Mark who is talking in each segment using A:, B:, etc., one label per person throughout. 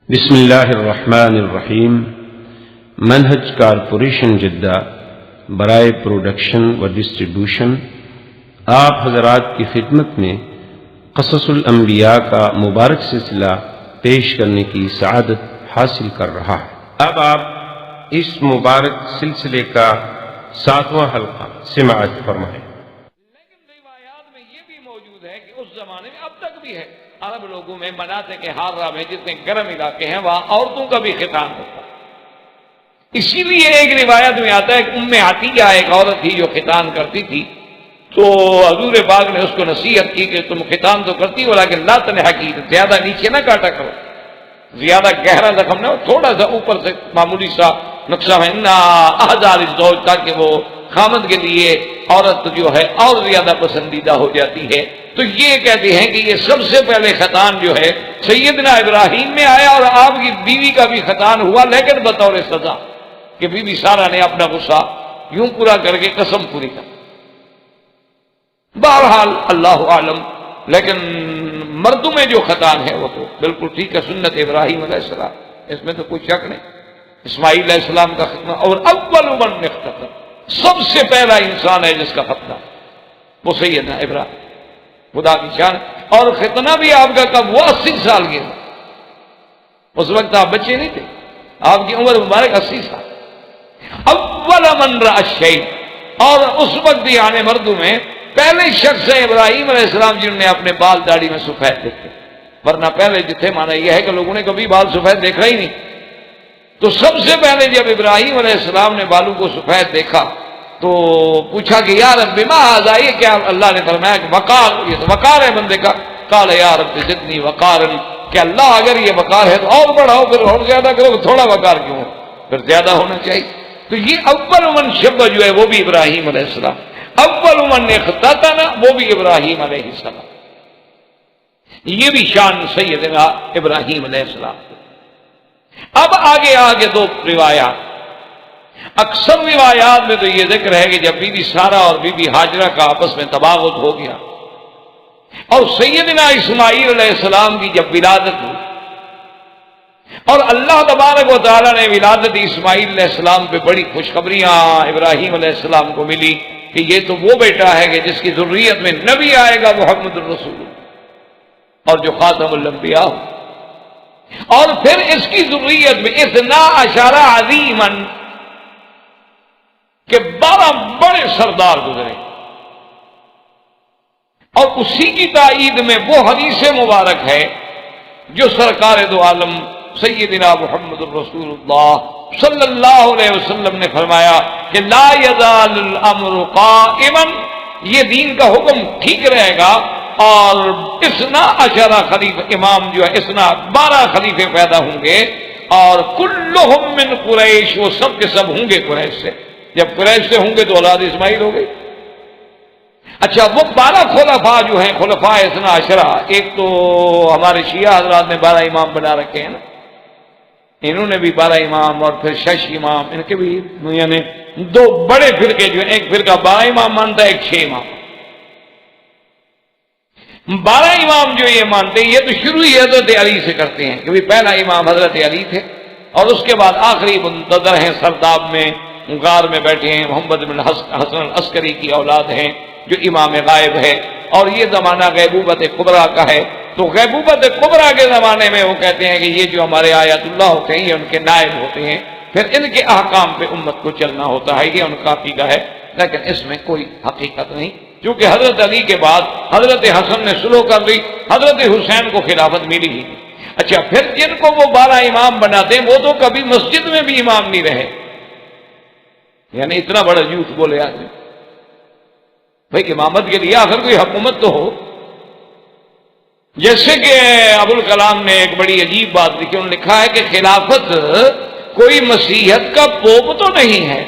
A: بسم اللہ الرحمن الرحیم۔ منہج کارپوریشن جدہ برائے پروڈکشن و ڈسٹریبیوشن آپ حضرات کی خدمت میں قصص الانبیاء کا مبارک سلسلہ پیش کرنے کی سعادت حاصل کر رہا ہے۔ اب آپ اس مبارک سلسلے کا 7واں حلقہ سماعت فرمائیں۔
B: لیکن روایات میں یہ بھی موجود ہے کہ اس زمانے میں اب تک بھی ہے، عرب لوگوں میں مناطق کے حارہ میں جتنے گرم علاقے ہیں وہاں عورتوں کا بھی ختان ہوتا ہے۔ اسی لیے ایک روایت میں آتا ہے کہ ام عطیہ ایک عورت تھی جو ختان کرتی تھی، تو حضور پاک نے اس کو نصیحت کی کہ تم ختان تو کرتی ہو لیکن لا تنحکی، زیادہ نیچے نہ کاٹا کرو، زیادہ گہرا زخم نہ ہو، تھوڑا سا اوپر سے معمولی سا نقصہ ہے نا احزار الزوج، تاکہ وہ خامد کے لیے عورت جو ہے اور زیادہ پسندیدہ ہو جاتی ہے۔ تو یہ کہتے ہیں کہ یہ سب سے پہلے ختان جو ہے سیدنا ابراہیم میں آیا، اور آپ کی بیوی کا بھی ختان ہوا لیکن بطور سزا کہ بی بی سارہ نے اپنا غصہ یوں پورا کر کے قسم پوری کر۔ بہرحال اللہ عالم، لیکن مردوں میں جو ختان ہے وہ تو بالکل ٹھیک ہے، سنت ابراہیم علیہ السلام، اس میں تو کوئی شک نہیں۔ اسماعیل علیہ السلام کا ختنہ، اور اول من اختتن، سب سے پہلا انسان ہے جس کا ختنہ وہ سیدنا ابراہیم، خدا کی شان۔ اور ختنہ بھی آپ کا کب؟ وہ 80 سال کے، اس وقت آپ بچے نہیں تھے، آپ کی عمر مبارک 80 سال۔ اول من رأى الشیء، اور اس وقت یعنی مردوں میں پہلے شخص ہے ابراہیم علیہ السلام جنہوں نے اپنے بال داڑھی میں سفید دیکھے، ورنہ پہلے جتنے مانا یہ ہے کہ لوگوں نے کبھی بال سفید دیکھا ہی نہیں۔ تو سب سے پہلے جب ابراہیم علیہ السلام نے بالوں کو سفید دیکھا تو پوچھا کہ یا رب بما ھذا، یہ کیا؟ اللہ نے فرمایا کہ وقار، یہ تو وقار ہے بندے کا۔ قال یا رب زدنی وقارا، کہ اللہ اگر یہ وقار ہے تو اور بڑھاؤ، پھر اور زیادہ کرو، تھوڑا وقار کیوں ہو، پھر زیادہ ہونا چاہیے۔ تو یہ اول من شب جو ہے وہ بھی ابراہیم علیہ السلام، اول من اختتن وہ بھی ابراہیم علیہ السلام، یہ بھی شان سیدنا ابراہیم علیہ السلام۔ اب آگے دو روایات، اکثر روایات میں تو یہ ذکر ہے کہ جب بی بی سارہ اور بی بی ہاجرہ کا آپس میں تباغت ہو گیا اور سیدنا اسماعیل علیہ السلام کی جب ولادت ہوئی، اور اللہ تبارک و تعالیٰ نے ولادت اسماعیل علیہ السلام پہ بڑی خوشخبریاں ابراہیم علیہ السلام کو ملی کہ یہ تو وہ بیٹا ہے کہ جس کی ذریت میں نبی آئے گا محمد الرسول، اور جو خاتم الانبیاء ہو، اور پھر اس کی ذریت میں 12 عظیما، کہ 12 بڑے سردار گزرے، اور اسی کی تائید میں وہ حدیث مبارک ہے جو سرکار دو عالم سیدنا محمد الرسول اللہ صلی اللہ علیہ وسلم نے فرمایا کہ لا یزال الامر قائما، یہ دین کا حکم ٹھیک رہے گا، اور 12 خلیفہ امام جو ہے 12 خلیفے پیدا ہوں گے، اور کلہم من قریش، وہ سب کے سب ہوں گے قریش سے۔ جب قریش سے ہوں گے تو اولاد اسماعیل ہو گئی۔ اچھا، وہ 12 خلفاء جو ہیں، خلفاء 12، ایک تو ہمارے شیعہ حضرات نے 12 امام بنا رکھے ہیں نا، انہوں نے بھی 12 امام، اور پھر 6 امام، ان کے بھی یعنی 2 بڑے فرقے جو ہیں، ایک فرقہ 12 امام مانتا ہے، ایک 6 امام۔ 12 امام جو یہ مانتے ہیں، یہ تو شروع ہی حضرت علی سے کرتے ہیں، کیونکہ پہلا امام حضرت علی تھے، اور اس کے بعد آخری منتظر ہیں، سرداب میں غار میں بیٹھے ہیں، محمد بن حسن العسکری کی اولاد ہیں جو امام غائب ہے، اور یہ زمانہ غیبوبت کبریٰ کا ہے۔ تو غیبوبت کبریٰ کے زمانے میں وہ کہتے ہیں کہ یہ جو ہمارے آیت اللہ ہوتے ہیں یہ ان کے نائب ہوتے ہیں، پھر ان کے احکام پہ امت کو چلنا ہوتا ہے، یہ ان کا عقیدہ ہے، لیکن اس میں کوئی حقیقت نہیں، کیونکہ حضرت علی کے بعد حضرت حسن نے سلو کر لی، حضرت حسین کو خلافت ملی ہی نہیں۔ اچھا، پھر جن کو وہ 12 امام بناتے ہیں وہ تو کبھی مسجد میں بھی امام نہیں رہے، یعنی اتنا بڑا جھوٹ بولے آدمی۔ بھائی امامت کے لیے آخر کوئی حکومت تو ہو۔ جیسے کہ ابوالکلام نے ایک بڑی عجیب بات لکھی، انہوں نے لکھا ہے کہ خلافت کوئی مسیحیت کا پوپ تو نہیں ہے،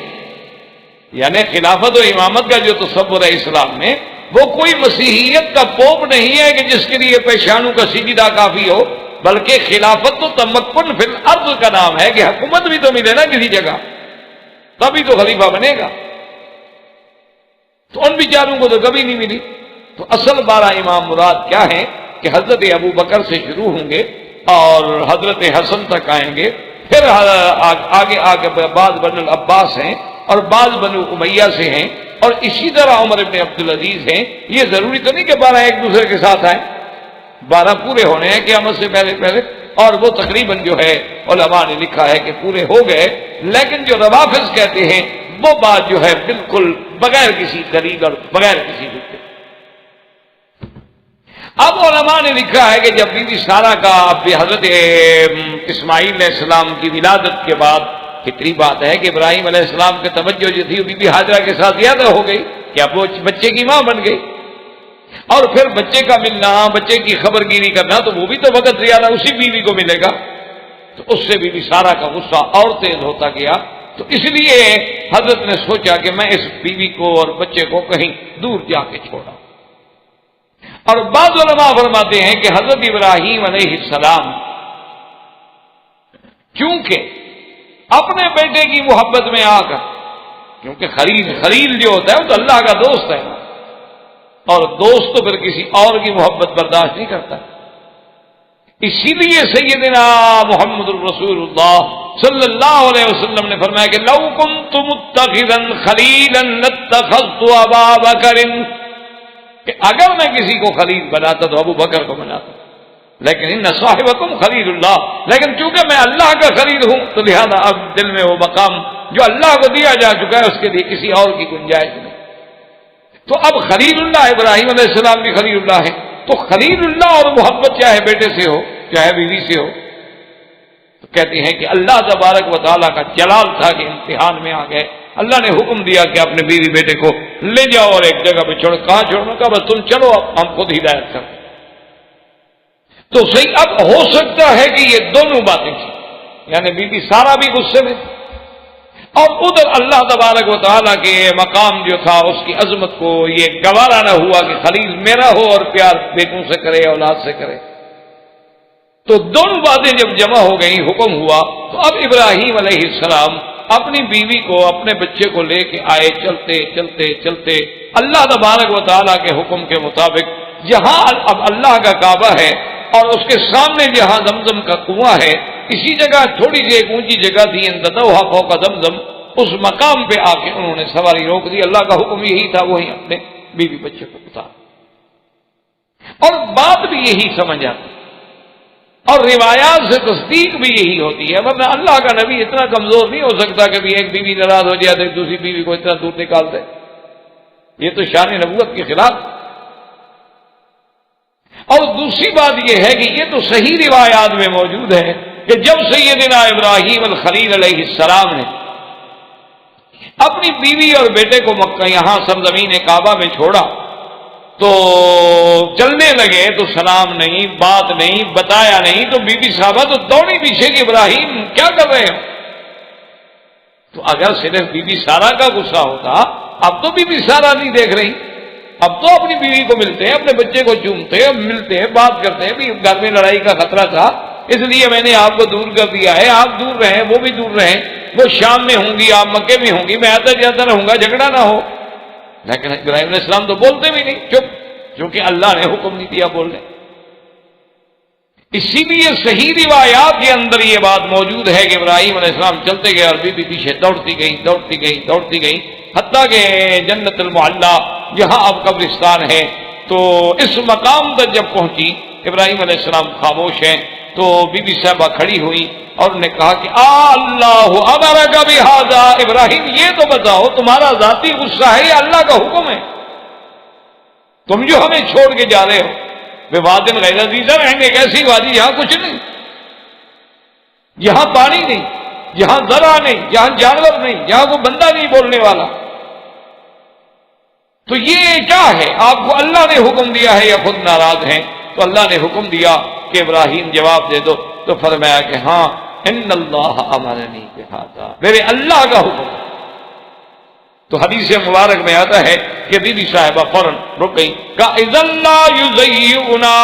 B: یعنی خلافت و امامت کا جو تصور ہے اسلام میں، وہ کوئی مسیحیت کا پوپ نہیں ہے کہ جس کے لیے پیشانوں کا سجدہ کافی ہو، بلکہ خلافت تو تمکن فی الارض کا نام ہے کہ حکومت بھی تو ملے نا کسی جگہ، تبھی تو خلیفہ بنے گا۔ تو ان بیچاروں کو تو کبھی نہیں ملی۔ تو اصل 12 امام مراد کیا ہیں کہ حضرت ابو بکر سے شروع ہوں گے، اور حضرت حسن تک آئیں گے، پھر آگے آگے بعض بنو العباس ہیں اور بعض بنو امیہ سے ہیں، اور اسی طرح عمر ابن عبدالعزیز ہیں۔ یہ ضروری تو نہیں کہ 12 ایک دوسرے کے ساتھ آئیں، 12 پورے ہونے ہیں قیامت سے پہلے پہلے، اور وہ تقریباً جو ہے علماء نے لکھا ہے کہ پورے ہو گئے، لیکن جو روافض کہتے ہیں وہ بات جو ہے بالکل بغیر کسی دلیل اور بغیر کسی حجت۔ اب علماء نے لکھا ہے کہ جب بی بی سارہ کا حضرت اسماعیل علیہ السلام کی ولادت کے بعد فطری بات ہے کہ ابراہیم علیہ السلام کی توجہ جو تھی وہ بی بی ہاجرہ کے ساتھ زیادہ ہو گئی کہ اب وہ بچے کی ماں بن گئی، اور پھر بچے کا ملنا، بچے کی خبر گیری کرنا، تو وہ بھی تو وقت زیادہ اسی بیوی کو ملے گا، تو اس سے بی بی سارہ کا غصہ اور تیز ہوتا گیا۔ تو اس لیے حضرت نے سوچا کہ میں اس بیوی کو اور بچے کو کہیں دور جا کے چھوڑا۔ اور بعض علماء فرماتے ہیں کہ حضرت ابراہیم علیہ السلام چونکہ اپنے بیٹے کی محبت میں آ کر، کیونکہ خلیل جو ہوتا ہے وہ تو اللہ کا دوست ہے، اور دوست تو پھر کسی اور کی محبت برداشت نہیں کرتا، اسی لیے سیدنا محمد الرسول اللہ صلی اللہ علیہ وسلم نے فرمایا کہ لو کنت متخذا خلیلا لاتخذت ابا بکر، کہ اگر میں کسی کو خلیل بناتا تو ابو بکر کو بناتا، لیکن ان صاحبکم خلیل اللہ، لیکن چونکہ میں اللہ کا خلیل ہوں تو لہذا اب دل میں وہ مقام جو اللہ کو دیا جا چکا ہے اس کے لیے کسی اور کی گنجائش نہیں۔ تو اب خلیل اللہ ابراہیم علیہ السلام بھی خلیل اللہ ہے، تو خلیل اللہ اور محبت چاہے بیٹے سے ہو چاہے بیوی سے ہو، تو کہتے ہیں کہ اللہ تبارک و تعالیٰ کا جلال تھا کہ امتحان میں آ گئے، اللہ نے حکم دیا کہ اپنے بیوی بیٹے کو لے جاؤ اور ایک جگہ پہ چھوڑو، کہاں چھوڑنا، کہا بس تم چلو، اب ہم خود ہدایت کریں۔ تو صحیح اب ہو سکتا ہے کہ یہ دونوں باتیں تھیں، یعنی بی بی سارہ بھی غصے میں تھی، اور ادھر اللہ تبارک و تعالیٰ کے مقام جو تھا اس کی عظمت کو یہ گوارا نہ ہوا کہ خلیل میرا ہو اور پیار بیٹوں سے کرے، اولاد سے کرے۔ تو دونوں باتیں جب جمع ہو گئیں، حکم ہوا، تو اب ابراہیم علیہ السلام اپنی بیوی کو اپنے بچے کو لے کے آئے، چلتے چلتے چلتے اللہ تبارک و تعالیٰ کے حکم کے مطابق جہاں اب اللہ کا کعبہ ہے اور اس کے سامنے جہاں زمزم کا کنواں ہے، اسی جگہ تھوڑی سی ایک اونچی جگہ تھی، اندتوہا فوق زمزم، اس مقام پہ آ کے انہوں نے سواری روک دی۔ اللہ کا حکم یہی تھا، وہیں اپنے بیوی بچے کو اتار، اور بات بھی یہی سمجھ آتی اور روایات سے تصدیق بھی یہی ہوتی ہے، ورنہ اللہ کا نبی اتنا کمزور نہیں ہو سکتا کہ ایک بیوی ناراض ہو جائے تو دوسری بیوی کو اتنا دور نکال دے، یہ تو شان نبوت کے خلاف۔ اور دوسری بات یہ ہے کہ یہ تو صحیح روایات میں موجود ہے کہ جب سیدنا ابراہیم الخلیل علیہ السلام نے اپنی بیوی اور بیٹے کو مکہ یہاں سرزمین کعبہ میں چھوڑا تو چلنے لگے تو سلام نہیں، بات نہیں، بتایا نہیں، تو بی بی صاحبہ تو دوڑی پیچھے کہ ابراہیم کیا کر رہے ہیں؟ تو اگر صرف بی بی سارہ کا غصہ ہوتا، اب تو بی بی سارہ نہیں دیکھ رہی، اب تو اپنی بیوی کو ملتے ہیں، اپنے بچے کو چومتے ہیں، ملتے ہیں، بات کرتے ہیں، بھی گھر میں لڑائی کا خطرہ تھا اس لیے میں نے آپ کو دور کر دیا ہے، آپ دور رہیں، وہ بھی دور رہیں، وہ شام میں ہوں گی، آپ مکے میں ہوں گی، میں آتا جاتا رہوں گا، جھگڑا نہ ہو۔ لیکن ابراہیم علیہ السلام تو بولتے بھی نہیں، چپ، کیونکہ اللہ نے حکم نہیں دیا بولنے۔ اسی لیے صحیح روایات کے اندر یہ بات موجود ہے کہ ابراہیم علیہ السلام چلتے گئے اور بی بی پیچھے دوڑتی گئی دوڑتی گئی دوڑتی گئی، حتیٰ کہ جنت المعلا جہاں اب قبرستان ہے، تو اس مقام تک جب پہنچی، ابراہیم علیہ السلام خاموش ہیں، تو بی بی صاحبہ کھڑی ہوئی اور نے کہا کہ اللہ امرک بہذا، ابراہیم یہ تو بتاؤ تمہارا ذاتی غصہ ہے یا اللہ کا حکم ہے؟ تم جو ہمیں چھوڑ کے جا رہے ہو بے وادن غیر عزیزہ، رہیں گے ایک ایسی وادی جہاں کچھ نہیں، جہاں پانی نہیں، جہاں زرع نہیں، جہاں جانور نہیں، جہاں کوئی بندہ نہیں بولنے والا، تو یہ کیا ہے؟ آپ کو اللہ نے حکم دیا ہے یا خود ناراض ہیں؟ تو اللہ نے حکم دیا کہ ابراہیم جواب دے دو، تو فرمایا کہ ہاں ان اللہ امرنی بہذا، میرے اللہ کا حکم۔ تو حدیث مبارک میں آتا ہے کہ بی بی صاحبہ فوراً رک گئی، کہ اذن لا یضیعنا،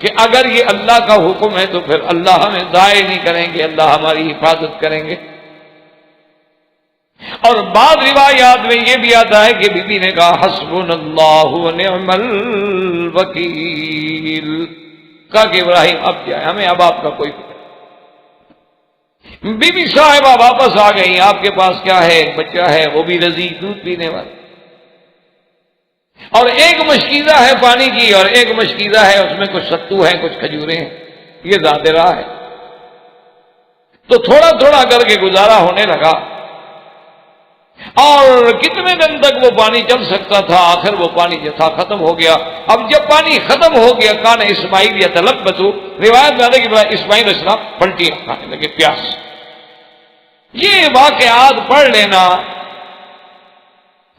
B: کہ اگر یہ اللہ کا حکم ہے تو پھر اللہ ہمیں ضائع نہیں کریں گے، اللہ ہماری حفاظت کریں گے۔ اور بعض روایات میں یہ بھی آتا ہے کہ بی بی نے کہا حسبنا اللہ ونعم الوکیل، کہا کہ ابراہیم اب جائے، ہمیں اب آپ کا کوئی فکر نہیں۔ بی بی صاحبہ واپس آ گئی، آپ کے پاس کیا ہے؟ ایک بچہ ہے، وہ بھی رضیع، دودھ پینے والا، اور ایک مشکیزہ ہے پانی کی، اور ایک مشکیزہ ہے اس میں کچھ ستو ہے، کچھ کھجوریں ہیں، یہ ذات راہ ہے۔ تو تھوڑا تھوڑا کر کے گزارا ہونے لگا، اور کتنے دن تک وہ پانی چل سکتا تھا؟ آخر وہ پانی جو تھا ختم ہو گیا۔ اب جب پانی ختم ہو گیا، کان اسماعیل یتلبسو، روایت میں آتا ہے کہ اسماعیل علیہ السلام پلٹیاں کھانے لگے، پیاس۔ یہ واقعات پڑھ لینا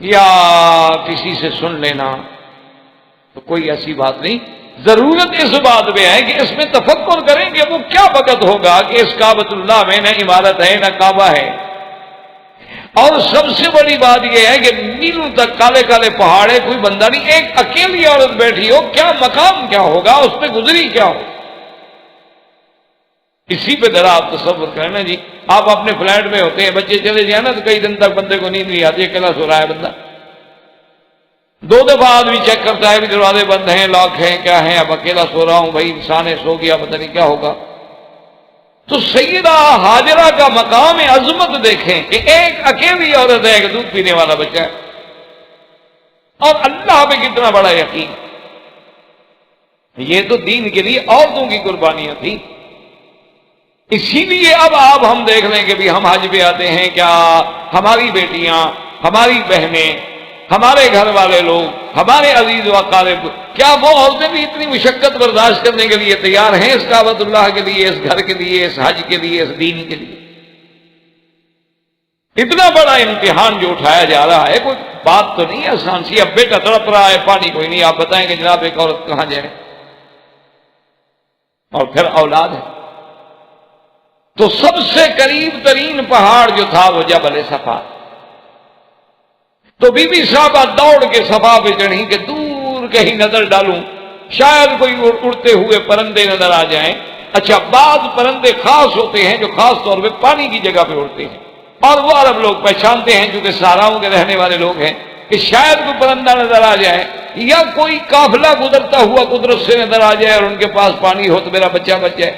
B: یا کسی سے سن لینا تو کوئی ایسی بات نہیں، ضرورت اس بات میں ہے کہ اس میں تفکر کریں کہ وہ کیا وقت ہوگا کہ اس کعبۃ اللہ میں نہ عمارت ہے نہ کعبہ ہے، اور سب سے بڑی بات یہ ہے کہ میلوں تک کالے کالے پہاڑے، کوئی بندہ نہیں، ایک اکیلی عورت بیٹھی ہو، کیا مقام کیا ہوگا، اس پہ گزری کیا ہو۔ اسی پہ ذرا آپ تصور کریں نا جی، آپ اپنے فلیٹ میں ہوتے ہیں، بچے چلے جائیں نا تو کئی دن تک بندے کو نیند نہیں آتی، اکیلا سو رہا ہے بندہ، 2 دفعہ آدمی چیک کرتا ہے بھی دروازے بند ہیں، لاک ہیں، کیا ہیں، اب اکیلا سو رہا ہوں، بھائی انسان ہے، سو گیا، پتہ نہیں کیا ہوگا۔ تو سیدہ ہاجرہ کا مقام عظمت دیکھیں کہ ایک اکیلی عورت ہے، ایک دودھ پینے والا بچہ ہے، اور اللہ پہ کتنا بڑا یقین۔ یہ تو دین کے لیے عورتوں کی قربانیاں تھیں۔ اسی لیے اب آپ ہم دیکھ لیں کہ بھی ہم حج پہ آتے ہیں، کیا ہماری بیٹیاں، ہماری بہنیں، ہمارے گھر والے لوگ، ہمارے عزیز و اقارب، کیا وہ عورتیں بھی اتنی مشقت برداشت کرنے کے لیے تیار ہیں اس کعبۃ اللہ کے لیے، اس گھر کے لیے، اس حج کے لیے، اس دین کے لیے؟ اتنا بڑا امتحان جو اٹھایا جا رہا ہے، کوئی بات تو نہیں ہے آسان سی۔ اب بیٹا تڑپ رہا ہے، پانی کوئی نہیں، آپ بتائیں کہ جناب ایک عورت کہاں جائے، اور پھر اولاد ہے۔ تو سب سے قریب ترین پہاڑ جو تھا وہ جبل صفا، تو بی بی صاحبہ دوڑ کے صفا پہ چڑھی کہ دور کہیں نظر ڈالوں، شاید کوئی اڑتے ہوئے پرندے نظر آ جائیں۔ اچھا، بعض پرندے خاص ہوتے ہیں جو خاص طور پہ پانی کی جگہ پہ اڑتے ہیں، اور وہ عرب لوگ پہچانتے ہیں چونکہ صحراؤں کے رہنے والے لوگ ہیں کہ شاید کوئی پرندہ نظر آ جائے، یا کوئی قافلہ گزرتا ہوا قدرت سے نظر آ جائے اور ان کے پاس پانی ہو تو میرا بچہ بچ جائے۔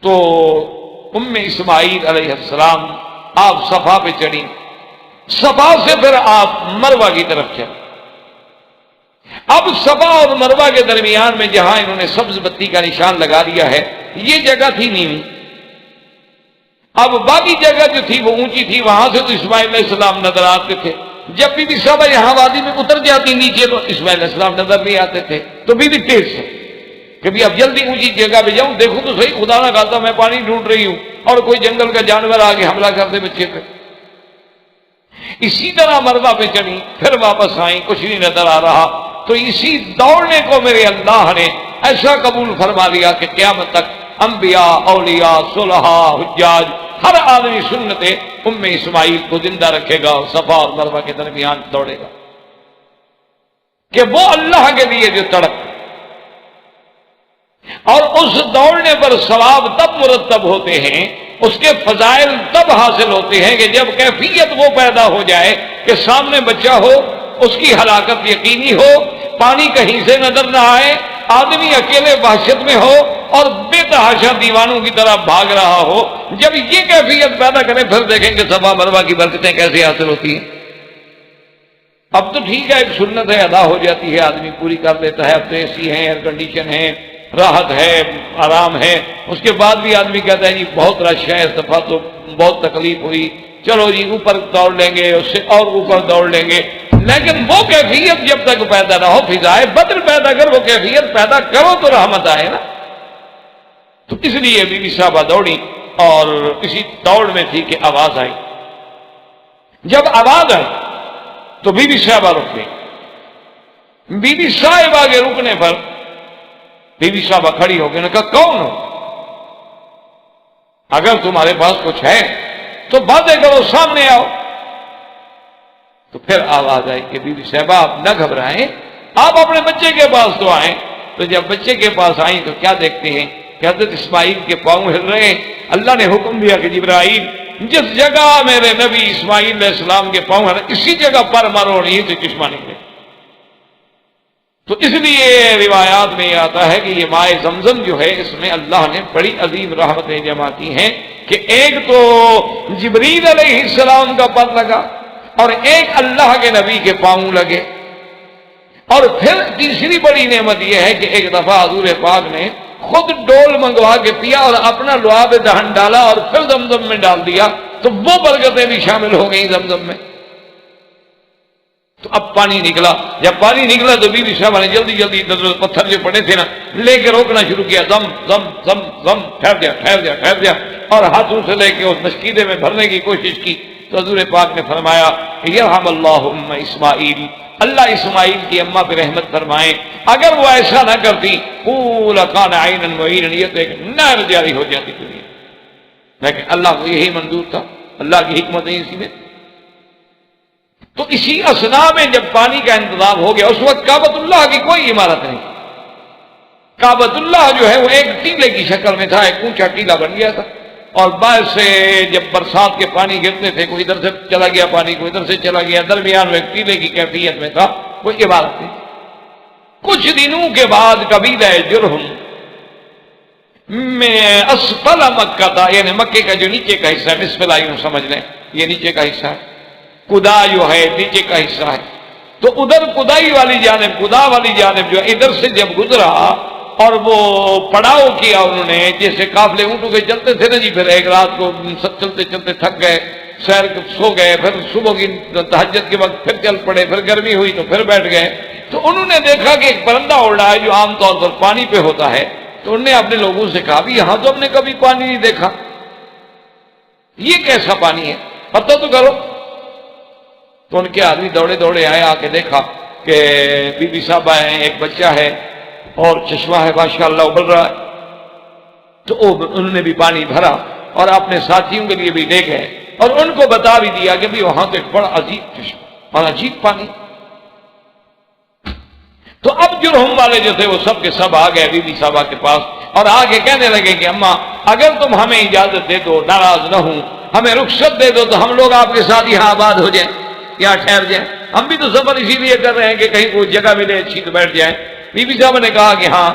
B: تو ام اسماعیل علیہ السلام آپ صفا پہ چڑھی، صفا سے پھر آپ مروہ کی طرف چلے۔ اب صفا اور مروہ کے درمیان میں جہاں انہوں نے سبز بتی کا نشان لگا دیا ہے، یہ جگہ تھی نیوی۔ اب باقی جگہ جو تھی وہ اونچی تھی، وہاں سے تو اسماعیل علیہ السلام نظر آتے تھے۔ جب بی بی صاحبہ یہاں وادی میں اتر جاتی نیچے تو اسماعیل علیہ السلام نظر نہیں آتے تھے، تو بی بی تیز سے کہ بھی اب جلدی اونچی جگہ پہ جاؤں، دیکھوں تو صحیح، خدا نہ خاصا میں پانی ڈھونڈ رہی ہوں اور کوئی جنگل کا جانور آگے حملہ کر دے بچے پہ۔ اسی طرح مروہ پہ چڑھی، پھر واپس آئیں، کچھ نہیں نظر آ رہا۔ تو اسی دوڑنے کو میرے اللہ نے ایسا قبول فرما لیا کہ قیامت تک انبیاء، اولیاء، صلحاء، حجاج، ہر آدمی سنت ام اسماعیل کو زندہ رکھے گا اور صفا اور مروہ کے درمیان دوڑے گا، کہ وہ اللہ کے لیے جو تڑپ، اور اس دوڑنے پر ثواب تب مرتب ہوتے ہیں، اس کے فضائل تب حاصل ہوتے ہیں کہ جب کیفیت وہ پیدا ہو جائے کہ سامنے بچہ ہو، اس کی ہلاکت یقینی ہو، پانی کہیں سے نظر نہ آئے، آدمی اکیلے وحشت میں ہو اور بے تحاشا دیوانوں کی طرح بھاگ رہا ہو۔ جب یہ کیفیت پیدا کریں پھر دیکھیں کہ صفا مروہ کی برکتیں کیسے حاصل ہوتی ہیں۔ اب تو ٹھیک ہے، ایک سنت ہے، ادا ہو جاتی ہے، آدمی پوری کر لیتا ہے، اب تو اے سی ہے، ایئر کنڈیشن ہے، راحت ہے، آرام ہے، اس کے بعد بھی آدمی کہتا ہے جی بہت رش ہے، اس دفعہ تو بہت تکلیف ہوئی، چلو جی اوپر دوڑ لیں گے، اس سے اور اوپر دوڑ لیں گے۔ لیکن وہ کیفیت جب تک پیدا نہ ہو، فضائے بدر پیدا کر، وہ کیفیت پیدا کرو تو رحمت آئے نا۔ تو اس لیے بی بی صاحبہ دوڑی، اور اسی دوڑ میں تھی کہ آواز آئی۔ جب آواز آئی تو بی بی صاحبہ رک گئی۔ بی بی صاحبہ کے رکنے پر بی بی صاحبہ کھڑی ہو گئی، نے کہا کون ہو؟ اگر تمہارے پاس کچھ ہے تو باتیں کرو، سامنے آؤ۔ تو پھر آواز آئی کہ بی بی صاحبہ آپ نہ گھبرائیں، آپ اپنے بچے کے پاس تو آئیں۔ تو جب بچے کے پاس آئیں تو کیا دیکھتے ہیں کہ حضرت اسماعیل کے پاؤں ہل رہے ہیں۔ اللہ نے حکم دیا کہ جبرائیل جس جگہ میرے نبی اسماعیل علیہ السلام کے پاؤں ہل رہے اسی جگہ پر مارو، نہیں تو چشمہ نکلے۔ تو اس لیے روایات میں یہ آتا ہے کہ یہ مائے زمزم جو ہے اس میں اللہ نے بڑی عظیم رحمتیں جمع کی ہیں کہ ایک تو جبریل علیہ السلام کا پر لگا اور ایک اللہ کے نبی کے پاؤں لگے، اور پھر تیسری بڑی نعمت یہ ہے کہ ایک دفعہ حضور پاک نے خود ڈول منگوا کے پیا اور اپنا لعاب دہن ڈالا اور پھر زمزم میں ڈال دیا، تو وہ برکتیں بھی شامل ہو گئیں زمزم میں۔ تو اب پانی نکلا، جب پانی نکلا تو بی بی صاحبہ نے جلدی جلدی پتھر جو پڑے تھے نا لے کے روکنا شروع کیا، زم زم زم زم، ٹھہر جا ٹھہر جا ٹھہر جا، اور ہاتھوں سے لے کے اس مشکیدے میں بھرنے کی کوشش کی۔ تو حضور پاک نے فرمایا یرحم اللہ ام اسماعیل، اللہ اسماعیل کی اماں پہ رحمت فرمائیں، اگر وہ ایسا نہ کرتی لکان عینا معینا، یہ تو ایک نہر جاری ہو جاتی دنیا، لیکن اللہ کو یہی منظور تھا، اللہ کی حکمت ہے اسی میں۔ تو اسی اثنا میں جب پانی کا انتظام ہو گیا، اس وقت کعبۃ اللہ کی کوئی عمارت نہیں، کعبۃ اللہ جو ہے وہ ایک ٹیلے کی شکل میں تھا، ایک اونچا ٹیلا بن گیا تھا، اور باہر سے جب برسات کے پانی گرتے تھے، کوئی ادھر سے چلا گیا پانی، کوئی ادھر سے چلا گیا، درمیان میں ایک ٹیلے کی کیفیت میں تھا، کوئی عمارت نہیں۔ کچھ دنوں کے بعد قبیلہ جرہم میں اسفل مکہ تھا، یعنی مکے کا جو نیچے کا حصہ ہے، بسم اللہ یوں سمجھ لیں یہ نیچے کا حصہ ہے، قدا جو ہے نیچے کا حصہ ہے، تو ادھر قدائی والی جانب، قدا والی جانب جو ادھر سے جب گزرا اور وہ پڑاؤ کیا انہوں نے، جیسے قافلے اونٹوں کے چلتے تھے نا جی، پھر ایک رات کو چلتے چلتے تھک گئے، سیر سو گئے، پھر صبح کی تہجد کے وقت پھر چل پڑے، پھر گرمی ہوئی تو پھر بیٹھ گئے، تو انہوں نے دیکھا کہ ایک پرندہ اڑ رہا ہے جو عام طور پر پانی پہ ہوتا ہے، تو انہوں نے اپنے لوگوں سے کہا بھی یہاں تو ہم نے کبھی پانی نہیں دیکھا، یہ کیسا پانی ہے، پتہ تو کرو۔ تو ان کے آدمی دوڑے دوڑے آئے، آ کے دیکھا کہ بی بی صاحبہ ہیں، ایک بچہ ہے اور چشمہ ہے ماشاءاللہ ابل رہا ہے، تو انہوں نے بھی پانی بھرا اور اپنے ساتھیوں کے لیے بھی لے گئے، اور ان کو بتا بھی دیا کہ بھی وہاں تو ایک بڑا عجیب چشمہ اور عجیب پانی۔ تو اب جرہم والے جو تھے وہ سب کے سب آ گئے بی بی صاحبہ کے پاس اور آ کے کہنے لگے کہ اماں اگر تم ہمیں اجازت دے دو، ناراض نہ ہوں، ہمیں رخصت دے دو تو ہم لوگ آپ کے ساتھ یہاں آباد ہو جائیں، یہاں ٹھہر جائیں، ہم بھی تو سفر اسی لیے کر رہے ہیں کہ کہیں کوئی جگہ ملے اچھی تو بیٹھ جائیں۔ بی بی صاحبہ نے کہا کہ ہاں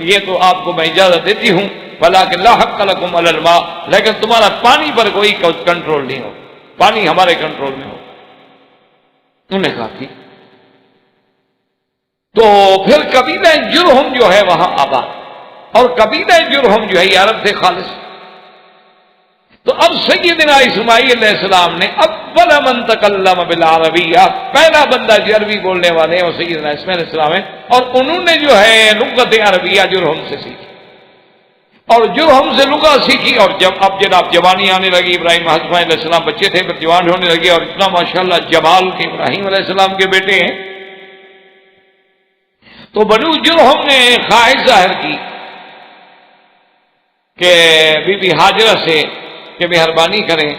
B: یہ تو آپ کو میں اجازت دیتی ہوں، ولیکن لا حق لکم علی الماء، لیکن تمہارا پانی پر کوئی کنٹرول نہیں ہو، پانی ہمارے کنٹرول میں ہو۔ انہوں نے کہا ٹھیک۔ تو پھر قبیلہ جرہم جو ہے وہاں آباد، اور قبیلہ جرہم جو ہے یہ عرب تھے خالص۔ تو اب سیدنا اسماعیل علیہ السلام نے اول من تکلم بالعربیہ، پہلا بندہ جو عربی بولنے والے ہیں وہ سیدنا اسماعیل علیہ السلام ہے، اور انہوں نے جو ہے لغت عربیہ جرہم سے سیکھی، اور جرہم سے لغت سیکھی، اور جب اب جناب جوانی آنے لگی، ابراہیم اسماعیل علیہ السلام بچے تھے پھر جوان ہونے لگے، اور اتنا ماشاءاللہ جمال کے ابراہیم علیہ السلام کے بیٹے ہیں، تو بنو جرہم نے خواہش ظاہر کی کہ بی بی ہاجرہ سے کہ مہربانی کریں،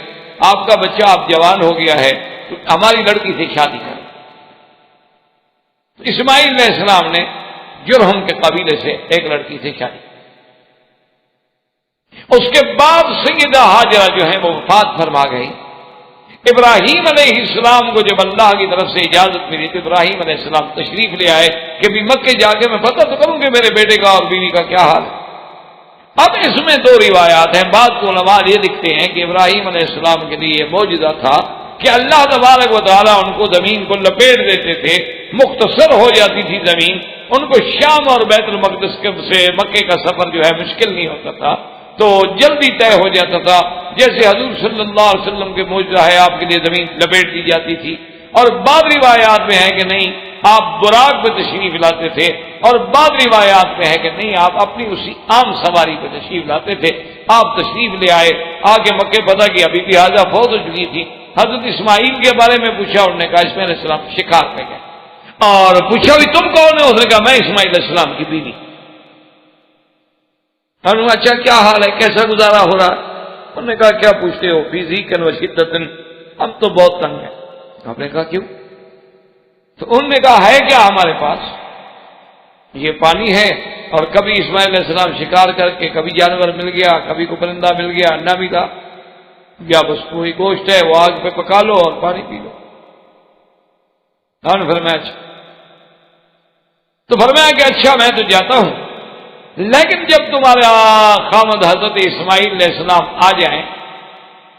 B: آپ کا بچہ اب جوان ہو گیا ہے تو ہماری لڑکی سے شادی کریں۔ تو اسماعیل علیہ السلام نے جرہم کے قبیلے سے ایک لڑکی سے شادی کی۔ اس کے بعد سیدہ ہاجرہ جو ہیں وہ وفات فرما گئی۔ ابراہیم علیہ السلام کو جب اللہ کی طرف سے اجازت ملی تو ابراہیم علیہ السلام تشریف لے آئے کہ بھی مکے جا کے میں پتہ تو کروں کہ میرے بیٹے کا اور بیوی کا کیا حال ہے۔ اب اس میں دو روایات ہیں، بعض علماء یہ لکھتے ہیں کہ ابراہیم علیہ السلام کے لیے یہ معجزہ تھا کہ اللہ تبارک و تعالیٰ ان کو زمین کو لپیٹ دیتے تھے، مختصر ہو جاتی تھی زمین، ان کو شام اور بیت المقدس سے مکے کا سفر جو ہے مشکل نہیں ہوتا تھا، تو جلدی طے ہو جاتا تھا، جیسے حضور صلی اللہ علیہ وسلم کے معجزہ ہے آپ کے لیے زمین لپیٹ دی جاتی تھی۔ اور بعض روایات میں ہے کہ نہیں آپ براق پہ تشریف لاتے تھے، اور بعض روایات میں ہے کہ نہیں آپ اپنی اسی عام سواری پہ تشریف لاتے تھے۔ آپ تشریف لے آئے، آگے مکے پتہ کہ ابھی بھی حاجہ فوت ہو چکی تھی، حضرت اسماعیل کے بارے میں پوچھا، انہوں نے کہا اسماعیل علیہ السلام شکار پہ گئے، اور پوچھا بھی تم کون ہو، اس نے کہا میں اسماعیل علیہ السلام کی بیوی۔ اچھا کیا حال ہے، کیسا گزارا ہو رہا ہے؟ انہوں نے کہا کیا پوچھتے ہو، فی ضیق و شدۃ، ہم تو بہت تنگ ہیں۔ آپ نے کہا کیوں؟ تو انہوں نے کہا ہے کیا ہمارے پاس، یہ پانی ہے، اور کبھی اسماعیل علیہ السلام شکار کر کے کبھی جانور مل گیا، کبھی کو پرندہ مل گیا، انڈا بھی تھا، یا بس کوئی گوشت ہے وہ آگ پہ پکا لو اور پانی پی لو۔ پھر میں تو فرمایا کہ اچھا میں تو جاتا ہوں، لیکن جب تمہارا خامد حضرت اسماعیل علیہ السلام آ جائیں،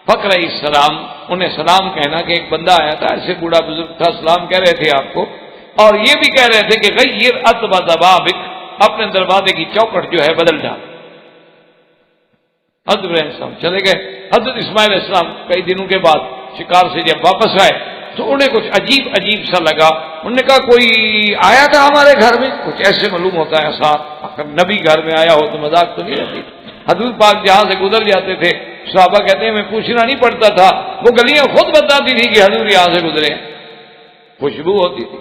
B: فقر السلام، انہیں سلام کہنا کہ ایک بندہ آیا تھا، ایسے بوڑھا بزرگ تھا، سلام کہہ رہے تھے آپ کو، اور یہ بھی کہہ رہے تھے کہ غیر اتبا ضبابک، اپنے دروازے کی چوکٹ جو ہے بدل ڈال۔ حضرت ابراہیم علیہ السلام چلے گئے۔ حضرت اسماعیل علیہ السلام کئی دنوں کے بعد شکار سے جب واپس آئے تو انہیں کچھ عجیب عجیب سا لگا۔ انہوں نے کہا کوئی آیا تھا ہمارے گھر میں، کچھ ایسے معلوم ہوتا ہے ساتھ، اگر نبی گھر میں آیا ہو تو مذاق تو نہیں رہتی۔ حضور پاک جہاں سے گزر جاتے تھے، صحابہ کہتے ہیں میں پوچھنا نہیں پڑتا تھا، وہ گلیاں خود بتاتی تھی کہ حضور یہاں سے گزرے، خوشبو ہوتی تھی۔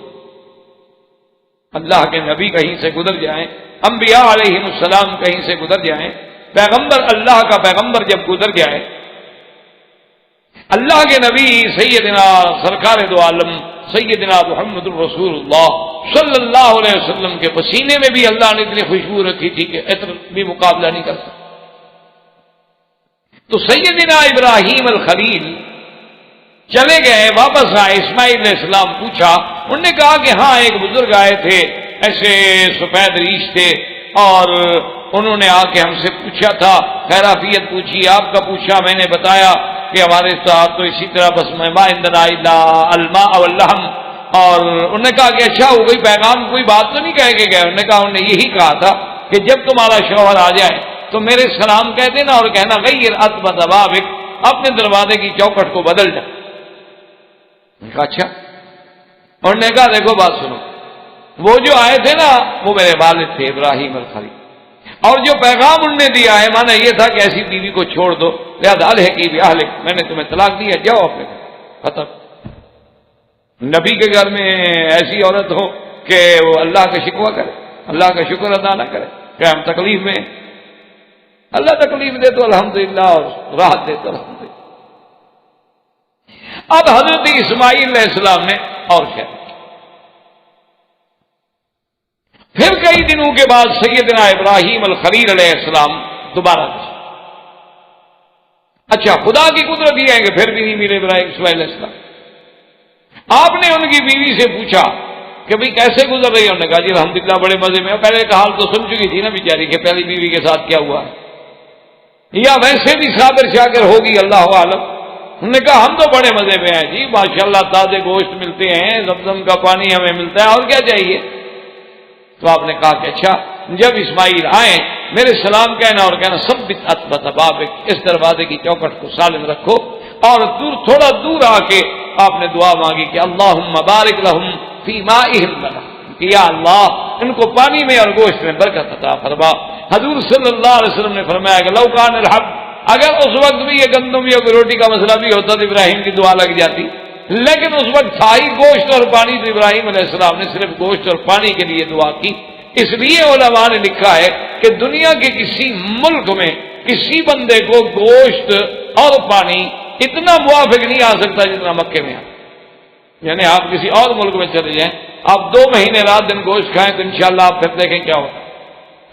B: اللہ کے نبی کہیں سے گزر جائیں، انبیاء علیہم السلام کہیں سے گزر جائیں، پیغمبر اللہ کا پیغمبر جب گزر جائے، اللہ کے نبی سیدنا سرکار دو عالم سیدنا محمد الرسول اللہ صلی اللہ علیہ وسلم کے پسینے میں بھی اللہ نے اتنی خوشبو رکھی تھی کہ عطر بھی مقابلہ نہیں کر سکتا۔ تو سیدنا ابراہیم الخلیل چلے گئے، واپس آئے، اسماعیل علیہ السلام پوچھا، انہوں نے کہا کہ ہاں ایک بزرگ آئے تھے، ایسے سفید ریش تھے، اور انہوں نے آ کے ہم سے پوچھا تھا، خیرافیت پوچھی، آپ کا پوچھا، میں نے بتایا کہ ہمارے ساتھ تو اسی طرح بس ما عندنا الا الماء واللحم، اور انہوں نے کہا کہ اچھا ہو گئی، پیغام کوئی بات تو نہیں کہہ کے گئے؟ انہوں نے کہا انہوں نے یہی کہا تھا کہ جب تمہارا شوہر آ جائے تو میرے سلام کہہ دینا اور کہنا غیر اتبا ضبابک، اپنے دروازے کی چوکٹ کو بدل جا۔ کہا اچھا۔ اور نے کہا دیکھو بات سنو، وہ جو آئے تھے نا وہ میرے والد تھے ابراہیم الخلیل، اور جو پیغام انہوں نے دیا ہے مانا یہ تھا کہ ایسی بیوی کو چھوڑ دو، لہذا الحقی باہلک، میں نے تمہیں طلاق دیا، جاؤ اپنے گھر، ختم۔ نبی کے گھر میں ایسی عورت ہو کہ وہ اللہ کا شکوہ کرے، اللہ کا شکر ادا نہ کرے کہ ہم تکلیف میں، اللہ تکلیف دے تو الحمدللہ اور راحت دے تو الحمدللہ۔ اب حضرت اسماعیل علیہ السلام نے اور کیا، پھر کئی دنوں کے بعد سیدنا ابراہیم الخلیل علیہ السلام دوبارہ تشریف۔ اچھا خدا کی قدرت یہ ہے کہ پھر بھی نہیں ملے ابراہیم اسماعیل علیہ السلام۔ آپ نے ان کی بیوی سے پوچھا کہ بھئی کیسے گزر رہی ہے؟ انہوں نے کہا جی الحمدللہ بڑے مزے میں۔ پہلے کا حال تو سن چکی تھی نا بیچاری کہ پہلی بیوی کے ساتھ کیا ہوا ہے، یا ویسے بھی صابر شاکر ہوگی اللہ عالم۔ انہوں نے کہا ہم تو بڑے مزے میں ہیں جی، ماشاءاللہ تازے گوشت ملتے ہیں، زمزم کا پانی ہمیں ملتا ہے، اور کیا چاہیے؟ تو آپ نے کہا کہ اچھا جب اسماعیل آئیں میرے سلام کہنا اور کہنا ثبت اتبا ضبابک، اس دروازے کی چوکٹ کو سالم رکھو، اور تھوڑا دور آ کے آپ نے دعا مانگی کہ اللہم بارک لہم فی مائہم کہ یا اللہ ان کو پانی میں اور گوشت میں برکت عطا فرما۔ حضور صلی اللہ علیہ وسلم نے فرمایا کہ لو کان الحب، اگر اس وقت بھی یہ گندم یا روٹی کا مسئلہ بھی ہوتا تو ابراہیم کی دعا لگ جاتی، لیکن اس وقت تھا ہی گوشت اور پانی، تو ابراہیم علیہ السلام نے صرف گوشت اور پانی کے لیے دعا کی۔ اس لیے علماء نے لکھا ہے کہ دنیا کے کسی ملک میں کسی بندے کو گوشت اور پانی اتنا موافق نہیں آ سکتا جتنا مکے میں آ، یعنی آپ کسی اور ملک میں چلے جائیں، آپ 2 مہینے رات دن گوشت کھائیں تو انشاءاللہ آپ پھر دیکھیں کیا ہوتا ہے۔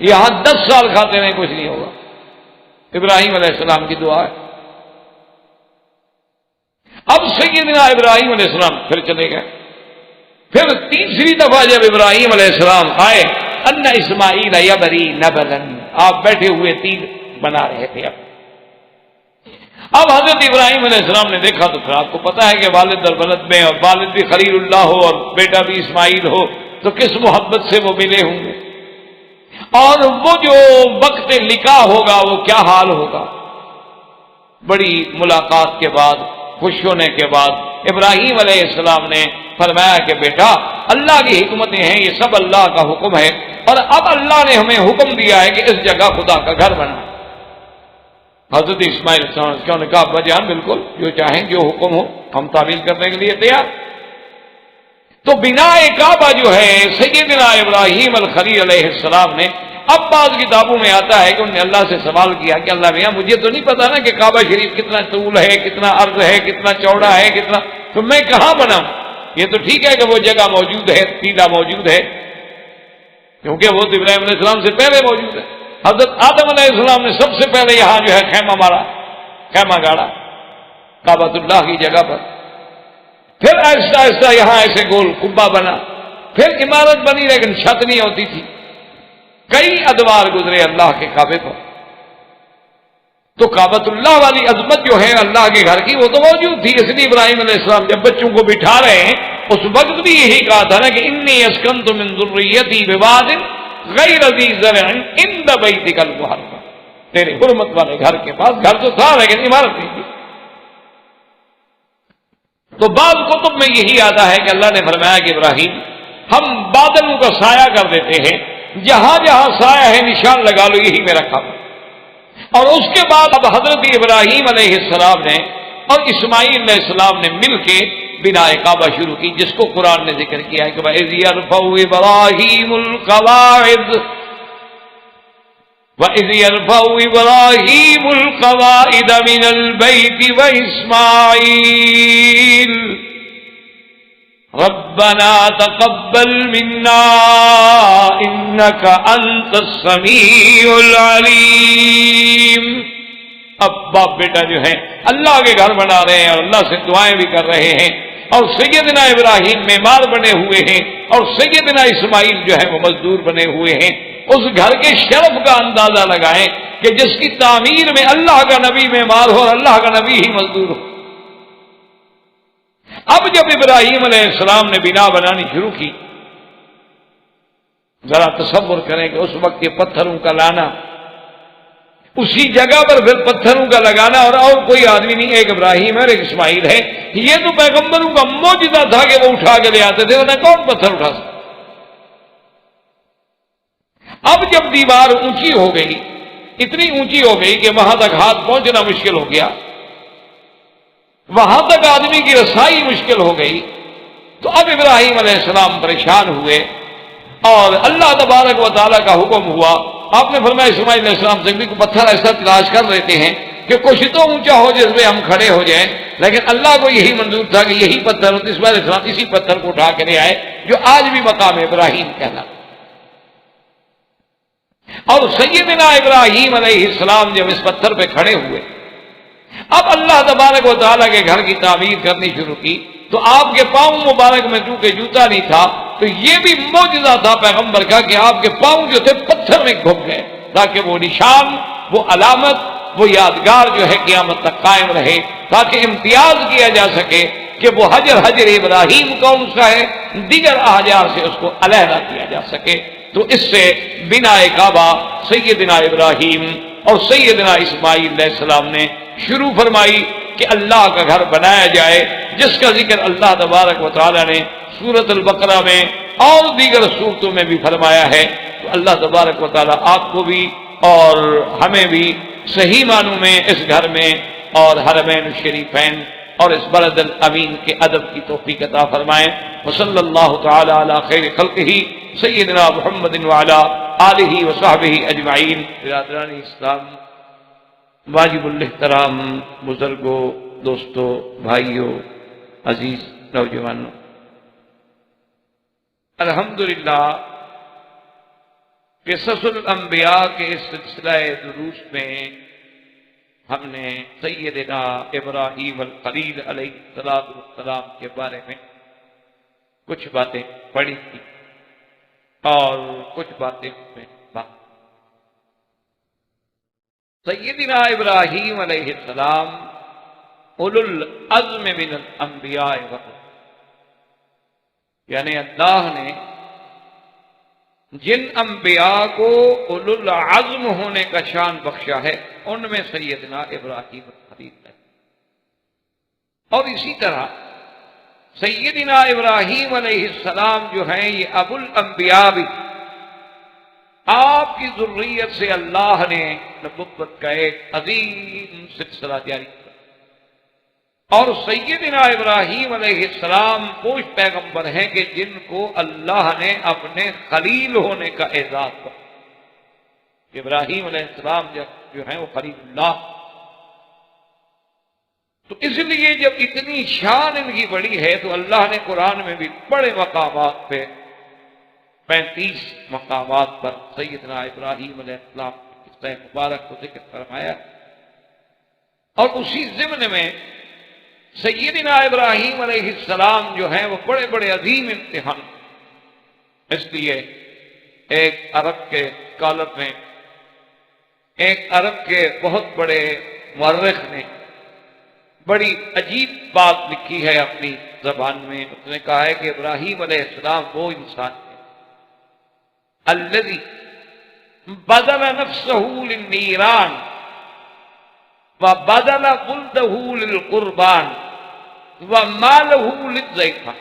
B: یہاں 10 سال کھاتے رہیں کچھ نہیں ہوگا۔ ابراہیم علیہ السلام کی دعا ہے۔ اب سیدنا ابراہیم علیہ السلام پھر چلے گئے، پھر تیسری دفعہ جب ابراہیم علیہ السلام آئے، ان اسماعیل یبری نبلا، آپ بیٹھے ہوئے تیر بنا رہے تھے۔ اب حضرت ابراہیم علیہ السلام نے دیکھا تو پھر آپ کو پتا ہے کہ والد اور ولد میں، اور والد بھی خلیل اللہ ہو اور بیٹا بھی اسماعیل ہو تو کس محبت سے وہ ملے ہوں گے، اور وہ جو وقت لکھا ہوگا وہ کیا حال ہوگا۔ بڑی ملاقات کے بعد، خوش ہونے کے بعد ابراہیم علیہ السلام نے فرمایا کہ بیٹا اللہ کی حکمتیں ہیں، یہ سب اللہ کا حکم ہے، اور اب اللہ نے ہمیں حکم دیا ہے کہ اس جگہ خدا کا گھر بنا۔ حضرت اسماعیل علیہ السلام نے کہا ابا جان بالکل جو چاہیں، جو حکم ہو ہم تعمیل کرنے کے لیے تیار۔ تو بنا کعبہ جو ہے سیدنا ابراہیم الخلیل علیہ السلام نے، اب بعض کتابوں میں آتا ہے کہ انہوں نے اللہ سے سوال کیا کہ اللہ میاں مجھے تو نہیں پتا نا کہ کعبہ شریف کتنا طول ہے، کتنا عرض ہے، کتنا چوڑا ہے، کتنا، تو میں کہاں بناؤں؟ یہ تو ٹھیک ہے کہ وہ جگہ موجود ہے، ٹیلا موجود ہے، کیونکہ وہ تو ابراہیم علیہ السلام سے پہلے موجود ہے۔ حضرت آدم علیہ السلام نے سب سے پہلے یہاں جو ہے خیمہ مارا، خیمہ گاڑا کعبۃ اللہ کی جگہ پر، پھر آہستہ آہستہ یہاں ایسے گول قبہ بنا، پھر عمارت بنی لیکن چھت نہیں ہوتی تھی. کئی ادوار گزرے اللہ کے کعبے پر. تو کعبۃ اللہ والی عظمت جو ہے اللہ کے گھر کی وہ تو موجود تھی. اس لیے ابراہیم علیہ السلام جب بچوں کو بٹھا رہے ہیں اس وقت بھی یہی کہا تھا نا کہ انی اسکنت من ذریتی بواد غیر ذی زرع عند بیتک المحرم، تیرے حرمت والے گھر کے پاس. گھر تو تھا لیکن عمارت نہیں تھی. تو بعض کتب میں یہی آتا ہے کہ اللہ نے فرمایا کہ ابراہیم ہم بادلوں کا سایہ کر دیتے ہیں، جہاں جہاں سایہ ہے نشان لگا لو یہی میرا کعبہ. اور اس کے بعد اب حضرت ابراہیم علیہ السلام نے اور اسماعیل علیہ السلام نے مل کے بنائے کعبہ شروع کی، جس کو قرآن نے ذکر کیا ہے کہ وَإِذْ يَرْفَعُ إِبْرَاهِيمُ الْقَوَاعِدَ وَإِذْ يَرْفَعُ إِبْرَاهِيمُ الْقَوَاعِدَ مِنَ الْبَيْتِ وَإِسْمَاعِيلُ رَبَّنَا تَقَبَّلْ مِنَّا إِنَّكَ أَنْتَ السَّمِيعُ الْعَلِيمُ. اب باپ بیٹا جو ہیں اللہ کے گھر بنا رہے ہیں اور اللہ سے دعائیں بھی کر رہے ہیں، اور سیدنا ابراہیم معمار بنے ہوئے ہیں اور سیدنا اسماعیل جو ہے وہ مزدور بنے ہوئے ہیں. اس گھر کے شرف کا اندازہ لگائیں کہ جس کی تعمیر میں اللہ کا نبی معمار ہو اور اللہ کا نبی ہی مزدور ہو. اب جب ابراہیم علیہ السلام نے بنا بنانی شروع کی، ذرا تصور کریں کہ اس وقت یہ پتھروں کا لانا، اسی جگہ پر پھر پتھروں کا لگانا، اور کوئی آدمی نہیں، ایک ابراہیم ہے اور ایک اسماعیل ہے. یہ تو پیغمبروں کا معجزہ تھا کہ وہ اٹھا کے لے آتے تھے، انہیں کون پتھر اٹھا سکتا. اب جب دیوار اونچی ہو گئی، اتنی اونچی ہو گئی کہ وہاں تک ہاتھ پہنچنا مشکل ہو گیا، وہاں تک آدمی کی رسائی مشکل ہو گئی، تو اب ابراہیم علیہ السلام پریشان ہوئے اور اللہ تبارک و تعالیٰ کا حکم ہوا. آپ نے فرمایا اسماعیل علیہ السلام سے بھی پتھر ایسا تلاش کر لیتے ہیں کہ کچھ تو اونچا ہو جس میں ہم کھڑے ہو جائیں. لیکن اللہ کو یہی منظور تھا کہ یہی پتھر اسماعیل علیہ السلام اسی پتھر کو اٹھا کے لے آئے جو آج بھی مقام ابراہیم کہلاتا. اور سیدنا ابراہیم علیہ السلام جب اس پتھر پہ کھڑے ہوئے، اب اللہ تبارک و تعالیٰ کے گھر کی تعمیر کرنی شروع کی، تو آپ کے پاؤں مبارک میں چونکہ جوتا نہیں تھا تو یہ بھی معجزہ تھا پیغمبر کا کہ آپ کے پاؤں جو تھے پتھر میں گھپ گئے، تاکہ وہ نشان، وہ علامت، وہ یادگار جو ہے قیامت تک قائم رہے، تاکہ امتیاز کیا جا سکے کہ وہ حجر ابراہیم کون سا ہے، دیگر احجار سے اس کو علیحدہ کیا جا سکے. تو اس سے بنا کعبہ سیدنا ابراہیم اور سیدنا اسماعیل علیہ السلام نے شروع فرمائی کہ اللہ کا گھر بنایا جائے، جس کا ذکر اللہ تبارک و تعالی نے سورۃ البقرہ میں اور دیگر صورتوں میں بھی فرمایا ہے. تو اللہ تبارک و تعالی آپ کو بھی اور ہمیں بھی صحیح معنوں میں اس گھر میں اور حرمین الشریفین اور اس بلد الامین کے ادب کی توفیق عطا فرمائیں. وصلی اللہ تعالی علی خیر خلقہ سیدنا محمد وعلی آلہ وصحبہ اجمعین. برادران اسلام، واجب الاحترام بزرگوں، دوستوں، بھائیوں، عزیز نوجوانوں، الحمدللہ قصص الانبیاء کے اس سلسلہ دروس میں ہم نے سیدنا ابراہیم الخلیل علیہ السلام کے بارے میں کچھ باتیں پڑھی تھی اور کچھ باتیں میں سیدنا ابراہیم علیہ السلام اولو العزم من الانبیاء یعنی اللہ نے جن انبیاء کو اولو العزم ہونے کا شان بخشا ہے ان میں سیدنا ابراہیم الخلیل ہے. اور اسی طرح سیدنا ابراہیم علیہ السلام جو ہیں یہ ابو الانبیاء بھی، آپ کی ذریت سے اللہ نے نبوت کا ایک عظیم سلسلہ جاری کیا. اور سیدنا ابراہیم علیہ السلام وہ پیغمبر ہیں کہ جن کو اللہ نے اپنے خلیل ہونے کا اعزاز کیا. ابراہیم علیہ السلام جو ہیں وہ خلیل اللہ. تو اس لیے جب اتنی شان ان کی بڑی ہے تو اللہ نے قرآن میں بھی بڑے مقامات پہ 35 مقامات پر سیدنا ابراہیم علیہ السلام قصہ مبارک کو ذکر فرمایا. اور اسی ضمن میں سیدنا ابراہیم علیہ السلام جو ہیں وہ بڑے بڑے عظیم امتحان اس لیے ایک عرب کے اسکالر نے، ایک عرب کے بہت بڑے مورخ نے بڑی عجیب بات لکھی ہے اپنی زبان میں. اس نے کہا ہے کہ ابراہیم علیہ السلام وہ انسان ہے الذی بدل نفسہ للنیران وبدل ولدہ للقربان ومالہ للضیفان.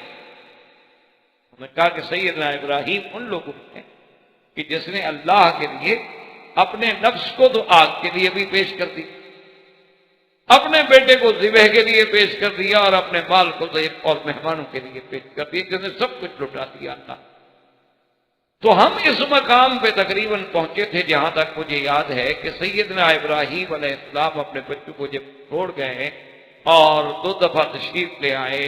B: انہوں نے کہا کہ سیدنا ابراہیم ان لوگوں میں کہ جس نے اللہ کے لیے اپنے نفس کو تو آگ کے لیے بھی پیش کر دی، اپنے بیٹے کو ذبح کے لیے پیش کر دیا، اور اپنے مال کو ضیف اور مہمانوں کے لیے پیش کر دیا، جس نے سب کچھ لٹا دیا اللہ. تو ہم اس مقام پہ تقریباً پہنچے تھے جہاں تک مجھے یاد ہے کہ سیدنا ابراہیم علیہ السلام اپنے بچوں کو جب چھوڑ گئے اور 2 دفعہ تشریف لے آئے،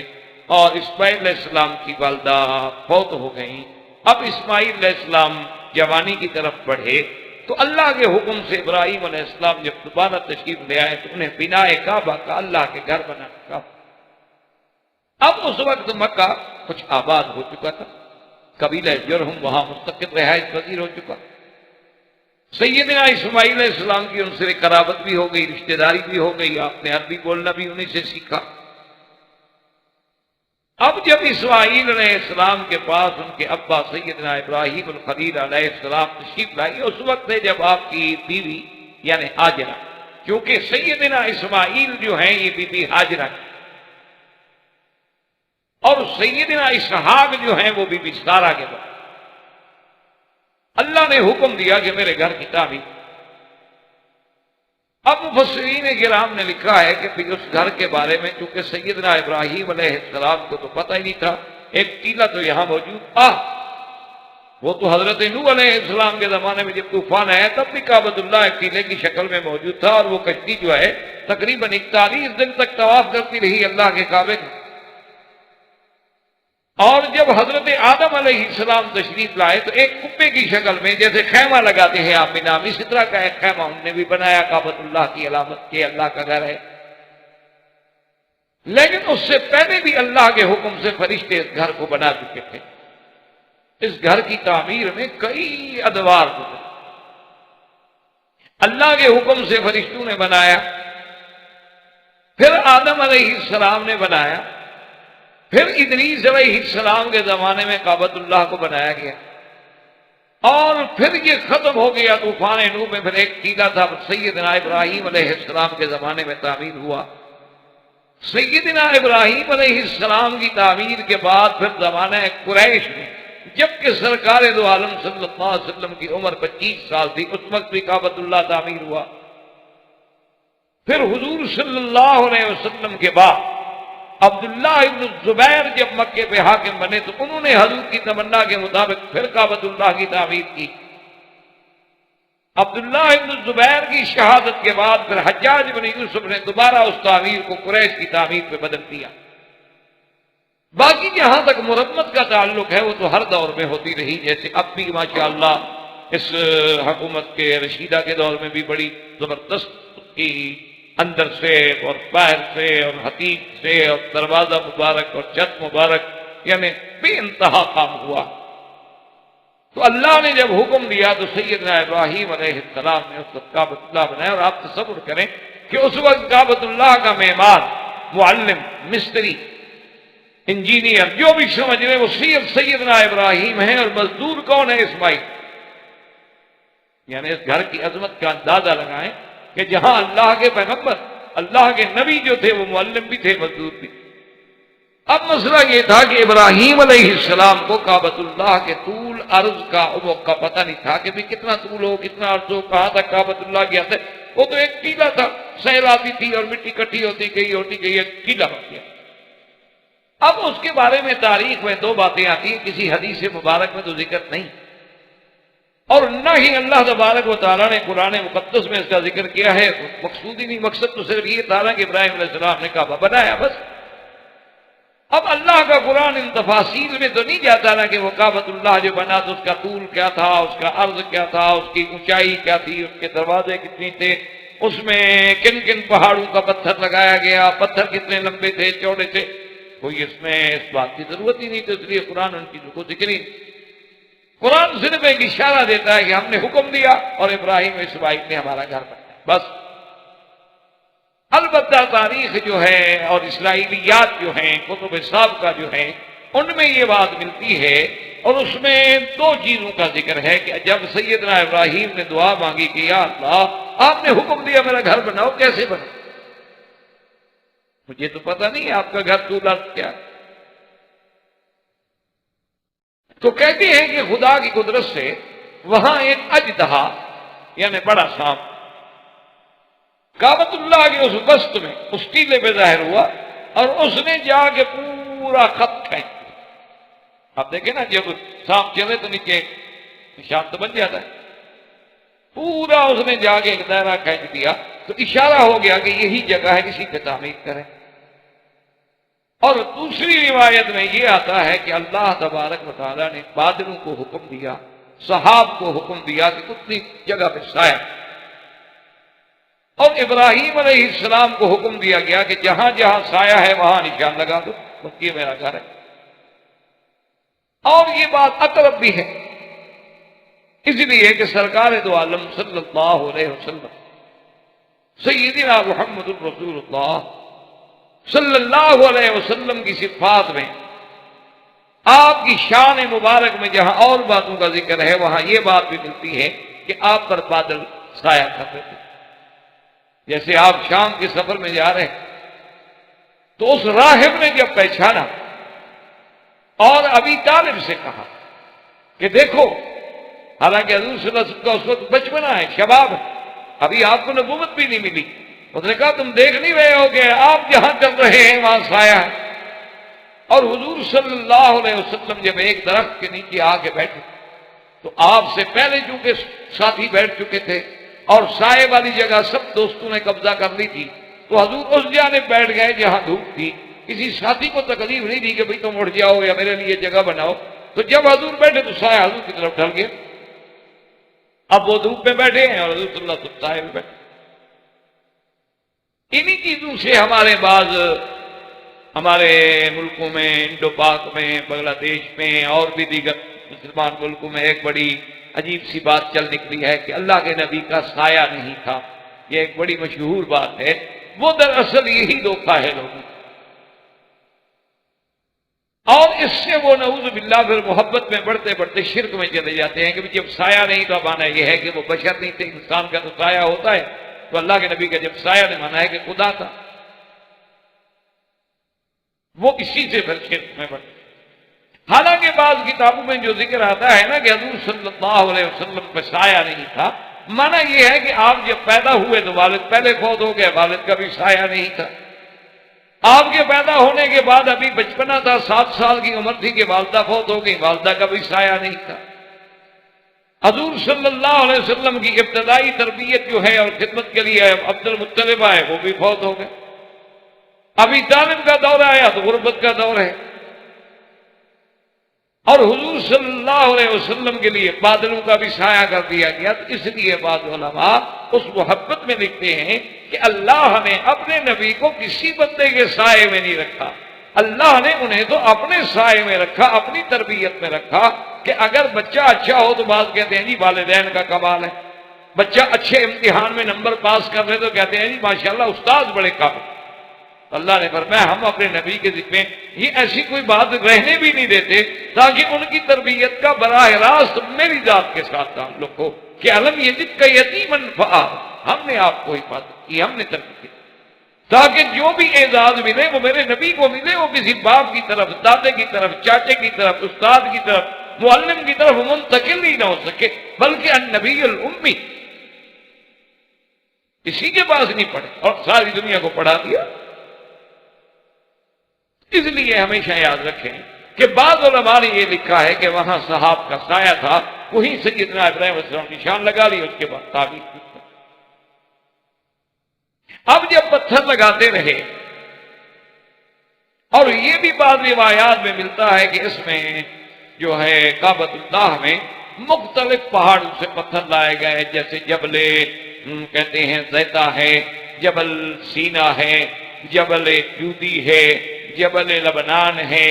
B: اور اسماعیل علیہ السلام کی والدہ فوت ہو گئیں. اب اسماعیل علیہ السلام جوانی کی طرف بڑھے تو اللہ کے حکم سے ابراہیم علیہ السلام جب دوبارہ تشریف لے آئے تو انہیں بناء کعبہ کا اللہ کے گھر بنا رکھا. اب اس وقت مکہ کچھ آباد ہو چکا تھا، قبیلہ جرہم وہاں مستقل رہائش پذیر ہو چکا. سیدنا اسماعیل علیہ السلام کی ان سے قرابت بھی ہو گئی، رشتہ داری بھی ہو گئی، آپ نے عربی بولنا بھی انہیں سے سیکھا. اب جب اسماعیل علیہ السلام کے پاس ان کے ابا سیدنا ابراہیم الخلیل علیہ السلام تشریف لائی، اس وقت ہے جب آپ کی بیوی یعنی ہاجرہ، کیونکہ سیدنا اسماعیل جو ہیں یہ بی بی ہاجرہ کی، اور سیدنا اسحاق جو ہیں وہ بی بی سارہ کے بعد. اللہ نے حکم دیا کہ میرے گھر کی تعمیر. اب مفسرین کرام نے لکھا ہے کہ پھر اس گھر کے بارے میں چونکہ سیدنا ابراہیم علیہ السلام کو تو پتہ ہی نہیں تھا، ایک ٹیلہ تو یہاں موجود تھا، وہ تو حضرت نوح علیہ السلام کے زمانے میں جب طوفان آیا تب بھی کعبۃ اللہ ایک ٹیلے کی شکل میں موجود تھا، اور وہ کشتی جو ہے تقریباً 41 دن تک طواف کرتی رہی اللہ کے کعبے کا. اور جب حضرت آدم علیہ السلام تشریف لائے تو ایک کبے کی شکل میں جیسے خیمہ لگاتے ہیں آپ نام، اسی طرح کا ایک خیمہ انہوں نے بھی بنایا کعبۃ اللہ کی علامت کے اللہ کا گھر ہے. لیکن اس سے پہلے بھی اللہ کے حکم سے فرشتے اس گھر کو بنا چکے تھے. اس گھر کی تعمیر میں کئی ادوار گزرے. اللہ کے حکم سے فرشتوں نے بنایا، پھر آدم علیہ السلام نے بنایا، پھر ادریس علیہ السلام کے زمانے میں کعبۃ اللہ کو بنایا گیا، اور پھر یہ ختم ہو گیا طوفان نوح میں. پھر ایک ٹیلہ تھا سیدنا ابراہیم علیہ السلام کے زمانے میں تعمیر ہوا. سیدنا ابراہیم علیہ السلام کی تعمیر کے بعد پھر زمانہ قریش میں جبکہ سرکار دو عالم صلی اللہ علیہ وسلم کی عمر 25 سال تھی، اس وقت بھی کعبۃ اللہ تعمیر ہوا. پھر حضور صلی اللہ علیہ وسلم کے بعد عبداللہ ابن الزبیر جب مکے پہ حاکم بنے تو انہوں نے حضور کی تمنا کے مطابق پھر کعبۃ اللہ کی تعمیر کی. عبداللہ ابن الزبیر کی شہادت کے بعد پھر حجاج بن یوسف نے دوبارہ اس تعمیر کو قریش کی تعمیر پہ بدل دیا. باقی جہاں تک مرمت کا تعلق ہے وہ تو ہر دور میں ہوتی رہی، جیسے اب بھی ماشاءاللہ اس حکومت کے رشیدہ کے دور میں بھی بڑی زبردست کی اندر سے اور باہر سے اور حتیق سے اور دروازہ مبارک اور چھت مبارک یعنی بے انتہا کام ہوا. تو اللہ نے جب حکم دیا تو سیدنا ابراہیم علیہ السلام نے اس وقت کعبۃ اللہ بنایا. اور آپ تصور کریں کہ اس وقت کعبۃ اللہ کا معمار، معلم، مستری، انجینئر جو بھی سمجھ رہے وہ صرف سیدنا ابراہیم ہیں، اور مزدور کون ہے؟ اسماعیل. یعنی اس گھر کی عظمت کا اندازہ لگائیں کہ جہاں اللہ کے پیغمبر، اللہ کے نبی جو تھے وہ معلم بھی تھے، مزدور بھی. اب مسئلہ یہ تھا کہ ابراہیم علیہ السلام کو کعبۃ اللہ کے طول عرض کا عمق کا پتہ نہیں تھا کہ بھی کتنا طول ہو، کتنا عرض ہو، کہاں تک کعبۃ اللہ گیا تھا. وہ تو ایک ٹیلہ تھا، سیل آتی تھی اور مٹی کٹھی ہوتی گئی ایک ٹیلہ بن گیا. اب اس کے بارے میں تاریخ میں 2 باتیں آتی ہیں، کسی حدیث مبارک میں تو ذکر نہیں، اور نہ ہی اللہ تبارک و تعالیٰ نے قرآن مقدس میں اس کا ذکر کیا ہے. مقصود ہی نہیں، مقصد تو صرف یہ تھا کہ ابراہیم علیہ السلام نے کعبہ بنایا بس. اب اللہ کا قرآن ان تفاصیل میں تو نہیں جاتا نا کہ وہ کعبۃ اللہ جو بنا تو اس کا طول کیا تھا، اس کا عرض کیا تھا، اس کی اونچائی کیا تھی، اس کے دروازے کتنے تھے، اس میں کن کن پہاڑوں کا پتھر لگایا گیا، پتھر کتنے لمبے تھے، چوڑے تھے. کوئی اس میں اس بات کی ضرورت ہی نہیں، تو اس لیے قرآن ان چیزوں کو ذکر ہی. قرآن صرف ایک اشارہ دیتا ہے کہ ہم نے حکم دیا اور ابراہیم و اسماعیل نے ہمارا گھر بنایا، بس۔ البتہ تاریخ جو ہے اور اسرائیلیات جو ہیں، کتب سابقہ جو ہیں، ان میں یہ بات ملتی ہے، اور اس میں دو چیزوں کا ذکر ہے کہ جب سیدنا ابراہیم نے دعا مانگی کہ یا اللہ آپ نے حکم دیا میرا گھر بناؤ، کیسے بنا؟ مجھے تو پتہ نہیں آپ کا گھر طول عرض کیا۔ تو کہتے ہیں کہ خدا کی قدرت سے وہاں ایک اژدہا یعنی بڑا سانپ کعبۃ اللہ کے اس بست میں اس ٹیلے پہ ظاہر ہوا، اور اس نے جا کے پورا خط کھینچ دیا۔ آپ دیکھیں نا، جب سانپ چلے تو نیچے نشان تو بن جاتا ہے، پورا اس نے جا کے ایک دائرہ کھینچ دیا، تو اشارہ ہو گیا کہ یہی جگہ ہے، اسی پہ تعمیر کریں۔ اور دوسری روایت میں یہ آتا ہے کہ اللہ تبارک و تعالیٰ نے بادلوں کو حکم دیا، سحاب کو حکم دیا کہ اتنی جگہ پہ سایہ، اور ابراہیم علیہ السلام کو حکم دیا گیا کہ جہاں جہاں سایہ ہے وہاں نشان لگا دو، یہ میرا گھر ہے۔ اور یہ بات اقرب بھی ہے، اس لیے کہ سرکار دو عالم صلی اللہ علیہ وسلم سیدنا محمد الرسول اللہ صلی اللہ علیہ وسلم کی صفات میں، آپ کی شان مبارک میں جہاں اور باتوں کا ذکر ہے، وہاں یہ بات بھی ملتی ہے کہ آپ پر بادل سایہ کرتے تھے۔ جیسے آپ شام کے سفر میں جا رہے ہیں تو اس راہب نے جب پہچانا اور ابی طالب سے کہا کہ دیکھو، حالانکہ حضور صلی اللہ علیہ وسلم کا اس وقت بچپنا ہے، شباب ہے، ابھی آپ کو نبوت بھی نہیں ملی، اس نے کہا تم دیکھ نہیں رہے ہو کہ آپ جہاں چل رہے ہیں وہاں سایہ ہے؟ اور حضور صلی اللہ علیہ وسلم جب ایک درخت کے نیچے آ کے بیٹھے تو آپ سے پہلے چونکہ ساتھی بیٹھ چکے تھے اور سائے والی جگہ سب دوستوں نے قبضہ کر لی تھی، تو حضور اس جانب بیٹھ گئے جہاں دھوپ تھی، کسی ساتھی کو تکلیف نہیں دی کہ بھئی تم اٹھ جاؤ یا میرے لیے جگہ بناؤ۔ تو جب حضور بیٹھے تو سایہ حضور کی طرف ڈھل گیا، اب وہ دھوپ میں بیٹھے ہیں اور حضور صلی اللہ علیہ وسلم سائے میں بیٹھے۔ انہی چیزوں سے ہمارے ملکوں میں، انڈو پاک میں، بنگلہ دیش میں اور بھی دیگر مسلمان ملکوں میں ایک بڑی عجیب سی بات چل نکلی ہے کہ اللہ کے نبی کا سایہ نہیں تھا۔ یہ ایک بڑی مشہور بات ہے، وہ دراصل یہی دھوکہ ہے لوگوں، اور اس سے وہ نعوذ باللہ پھر محبت میں بڑھتے بڑھتے شرک میں چلے جاتے ہیں کہ جب سایہ نہیں تو مانا یہ ہے کہ وہ بشر نہیں تھے، انسان کا تو سایہ ہوتا ہے، تو اللہ کے نبی کا جب سایہ نے مانا ہے کہ خدا تھا، وہ اسی سے پھر شرک میں بڑھتے۔ حالانکہ بعض کتابوں میں جو ذکر آتا ہے نا کہ حضور صلی اللہ علیہ وسلم پہ سایہ نہیں تھا، مانا یہ ہے کہ آپ جب پیدا ہوئے تو والد پہلے فوت ہو گئے، والد کا بھی سایہ نہیں تھا۔ آپ کے پیدا ہونے کے بعد ابھی بچپنا تھا، 7 سال کی عمر تھی کہ والدہ فوت ہو گئی، والدہ کا بھی سایہ نہیں تھا۔ حضور صلی اللہ علیہ وسلم کی ابتدائی تربیت جو ہے اور خدمت کے لیے عبد المطلب آئے، وہ بھی فوت ہو گئے۔ ابھی طالب کا دور آیا تو غربت کا دور ہے، اور حضور صلی اللہ علیہ وسلم کے لیے بادلوں کا بھی سایہ کر دیا گیا۔ تو اس لیے بعض علماء اس محبت میں لکھتے ہیں کہ اللہ نے اپنے نبی کو کسی بندے کے سائے میں نہیں رکھا، اللہ نے انہیں تو اپنے سائے میں رکھا، اپنی تربیت میں رکھا کہ اگر بچہ اچھا ہو تو بعض کہتے ہیں جی والدین کا کمال ہے، بچہ اچھے امتحان میں نمبر پاس کر لے تو کہتے ہیں جی ماشاءاللہ استاد بڑے قابل۔ اللہ نے فرمایا ہم اپنے نبی کے ذکر میں یہ ایسی کوئی بات رہنے بھی نہیں دیتے تاکہ ان کی تربیت کا براہ راست میری ذات کے ساتھ تعلق ہو کہ علم یجد کا یتیمن فآ، ہم نے آپ کو حفاظت کی، ہم نے تربیت کی، تاکہ جو بھی اعزاز ملے وہ میرے نبی کو ملے، وہ کسی باپ کی طرف، دادے کی طرف، چاچے کی طرف، استاد کی طرف، معلم کی طرف منتقل ہی نہ ہو سکے، بلکہ النبی الامی کسی کے پاس نہیں پڑھے اور ساری دنیا کو پڑھا دیا۔ اس لیے ہمیشہ یاد رکھیں کہ بعض علماء نے یہ لکھا ہے کہ وہاں صحاب کا سایہ تھا، وہیں سیدنا ابراہیم علیہ السلام نشان لگا لی، اس کے بعد تعبیر کی۔ اب جب پتھر لگاتے رہے، اور یہ بھی بعض روایات میں ملتا ہے کہ اس میں جو ہے کعبۃ اللہ میں مختلف پہاڑوں سے پتھر لائے گئے، جیسے جبل کہتے ہیں زیتا ہے، جبل سینا ہے، جبل جودی ہے، جبل لبنان ہے،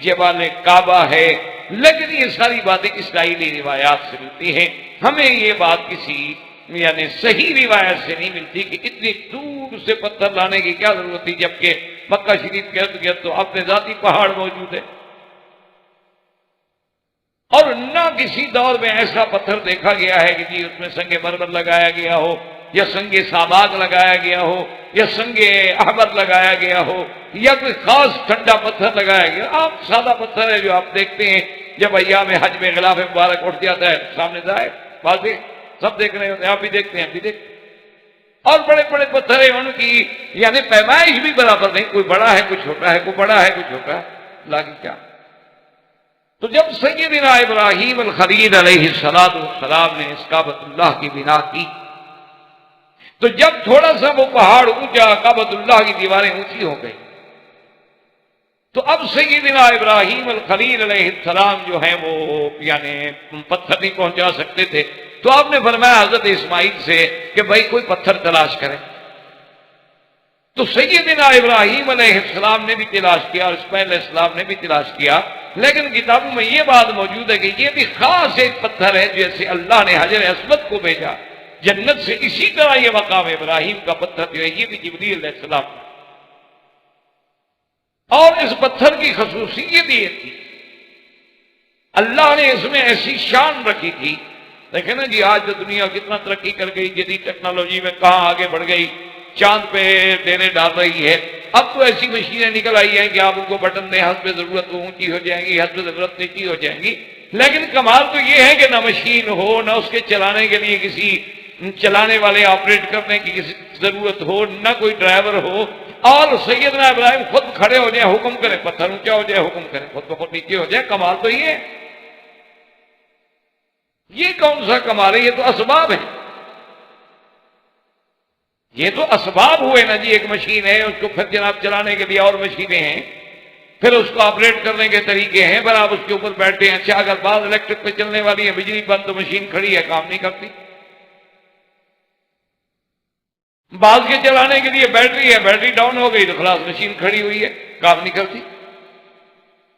B: جبل کعبہ ہے، لیکن یہ ساری باتیں اسرائیلی روایات سے ملتی ہیں. ہمیں یہ بات کسی یعنی صحیح روایت سے نہیں ملتی کہ اتنی دور سے پتھر لانے کی کیا ضرورت تھی، جبکہ مکہ شریف کے ارد گرد تو اپنے ذاتی پہاڑ موجود ہے. اور نہ کسی دور میں ایسا پتھر دیکھا گیا ہے کہ جی اس میں سنگ مرمر لگایا گیا ہو، یا سنگ ساماک لگایا گیا ہو، یا سنگ احمر لگایا گیا ہو، یا کوئی خاص ٹھنڈا پتھر لگایا گیا. آپ سادہ پتھر ہے جو آپ دیکھتے ہیں جب ایام حج میں غلاف مبارک اٹھ جاتا ہے سامنے ظاہر واضح سب دیکھ رہے ہوتے ہیں، آپ بھی دیکھتے ہیں، آپ بھی دیکھتے ہیں. اور بڑے بڑے پتھر ہیں، ان کی یعنی پیمائش بھی برابر نہیں، کوئی بڑا ہے کوئی چھوٹا ہے، کوئی بڑا ہے کوئی چھوٹا ہے. اللہ کی کیا. تو جب سیدنا ابراہیم الخلیل علیہ السلام نے اس کعبۃ اللہ کی بنا کی، تو جب تھوڑا سا وہ پہاڑ اونچا، کعبۃ اللہ کی دیواریں اونچی ہو گئی، تو اب سیدنا ابراہیم الخلیل علیہ السلام جو ہیں وہ یعنی پتھر نہیں پہنچا سکتے تھے. تو آپ نے فرمایا حضرت اسماعیل سے کہ بھائی کوئی پتھر تلاش کرے. تو سیدنا ابراہیم علیہ السلام نے بھی تلاش کیا اور اسماعیل علیہ السلام نے بھی تلاش کیا، لیکن کتابوں میں یہ بات موجود ہے کہ یہ بھی خاص ایک پتھر ہے جیسے اللہ نے حجر اسود کو بھیجا جنت سے، اسی طرح یہ مقام ابراہیم کا پتھر جو ہے یہ بھی جبریل علیہ السلام. اور اس پتھر کی خصوصیت یہ تھی، اللہ نے اس میں ایسی شان رکھی تھی. دیکھیں نا جی آج تو دنیا کتنا ترقی کر گئی، جدید ٹیکنالوجی میں کہاں آگے بڑھ گئی، چاند پہ ڈیرے ڈال رہی ہے. اب تو ایسی مشینیں نکل آئی ہیں کہ آپ ان کو بٹن دیں، حسب ضرورت وہ اونچی ہو جائیں گی، حسب ضرورت نیچی ہو جائیں گی. لیکن کمال تو یہ ہے کہ نہ مشین ہو، نہ اس کے چلانے کے لیے کسی چلانے والے آپریٹ کرنے کی کسی ضرورت ہو، نہ کوئی ڈرائیور ہو، اور سیدنا ابراہیم خود کھڑے ہو جائیں، حکم کرے پتھر اونچا ہو جائے، حکم کرے خود بخود نیچے ہو جائے. کمال تو یہ ہے. یہ کون سا کمال ہے؟ یہ تو اسباب ہیں، یہ تو اسباب ہوئے نا جی. ایک مشین ہے، اس کو پھر جناب چلانے کے لیے اور مشینیں ہیں، پھر اس کو آپریٹ کرنے کے طریقے ہیں، پھر آپ اس کے اوپر بیٹھتے ہیں. اچھا اگر بعض الیکٹرک پہ چلنے والی ہے، بجلی بند تو مشین کھڑی ہے کام نہیں کرتی. بعض کے چلانے کے لیے بیٹری ہے، بیٹری ڈاؤن ہو گئی تو خلاص مشین کھڑی ہوئی ہے کام نہیں کرتی.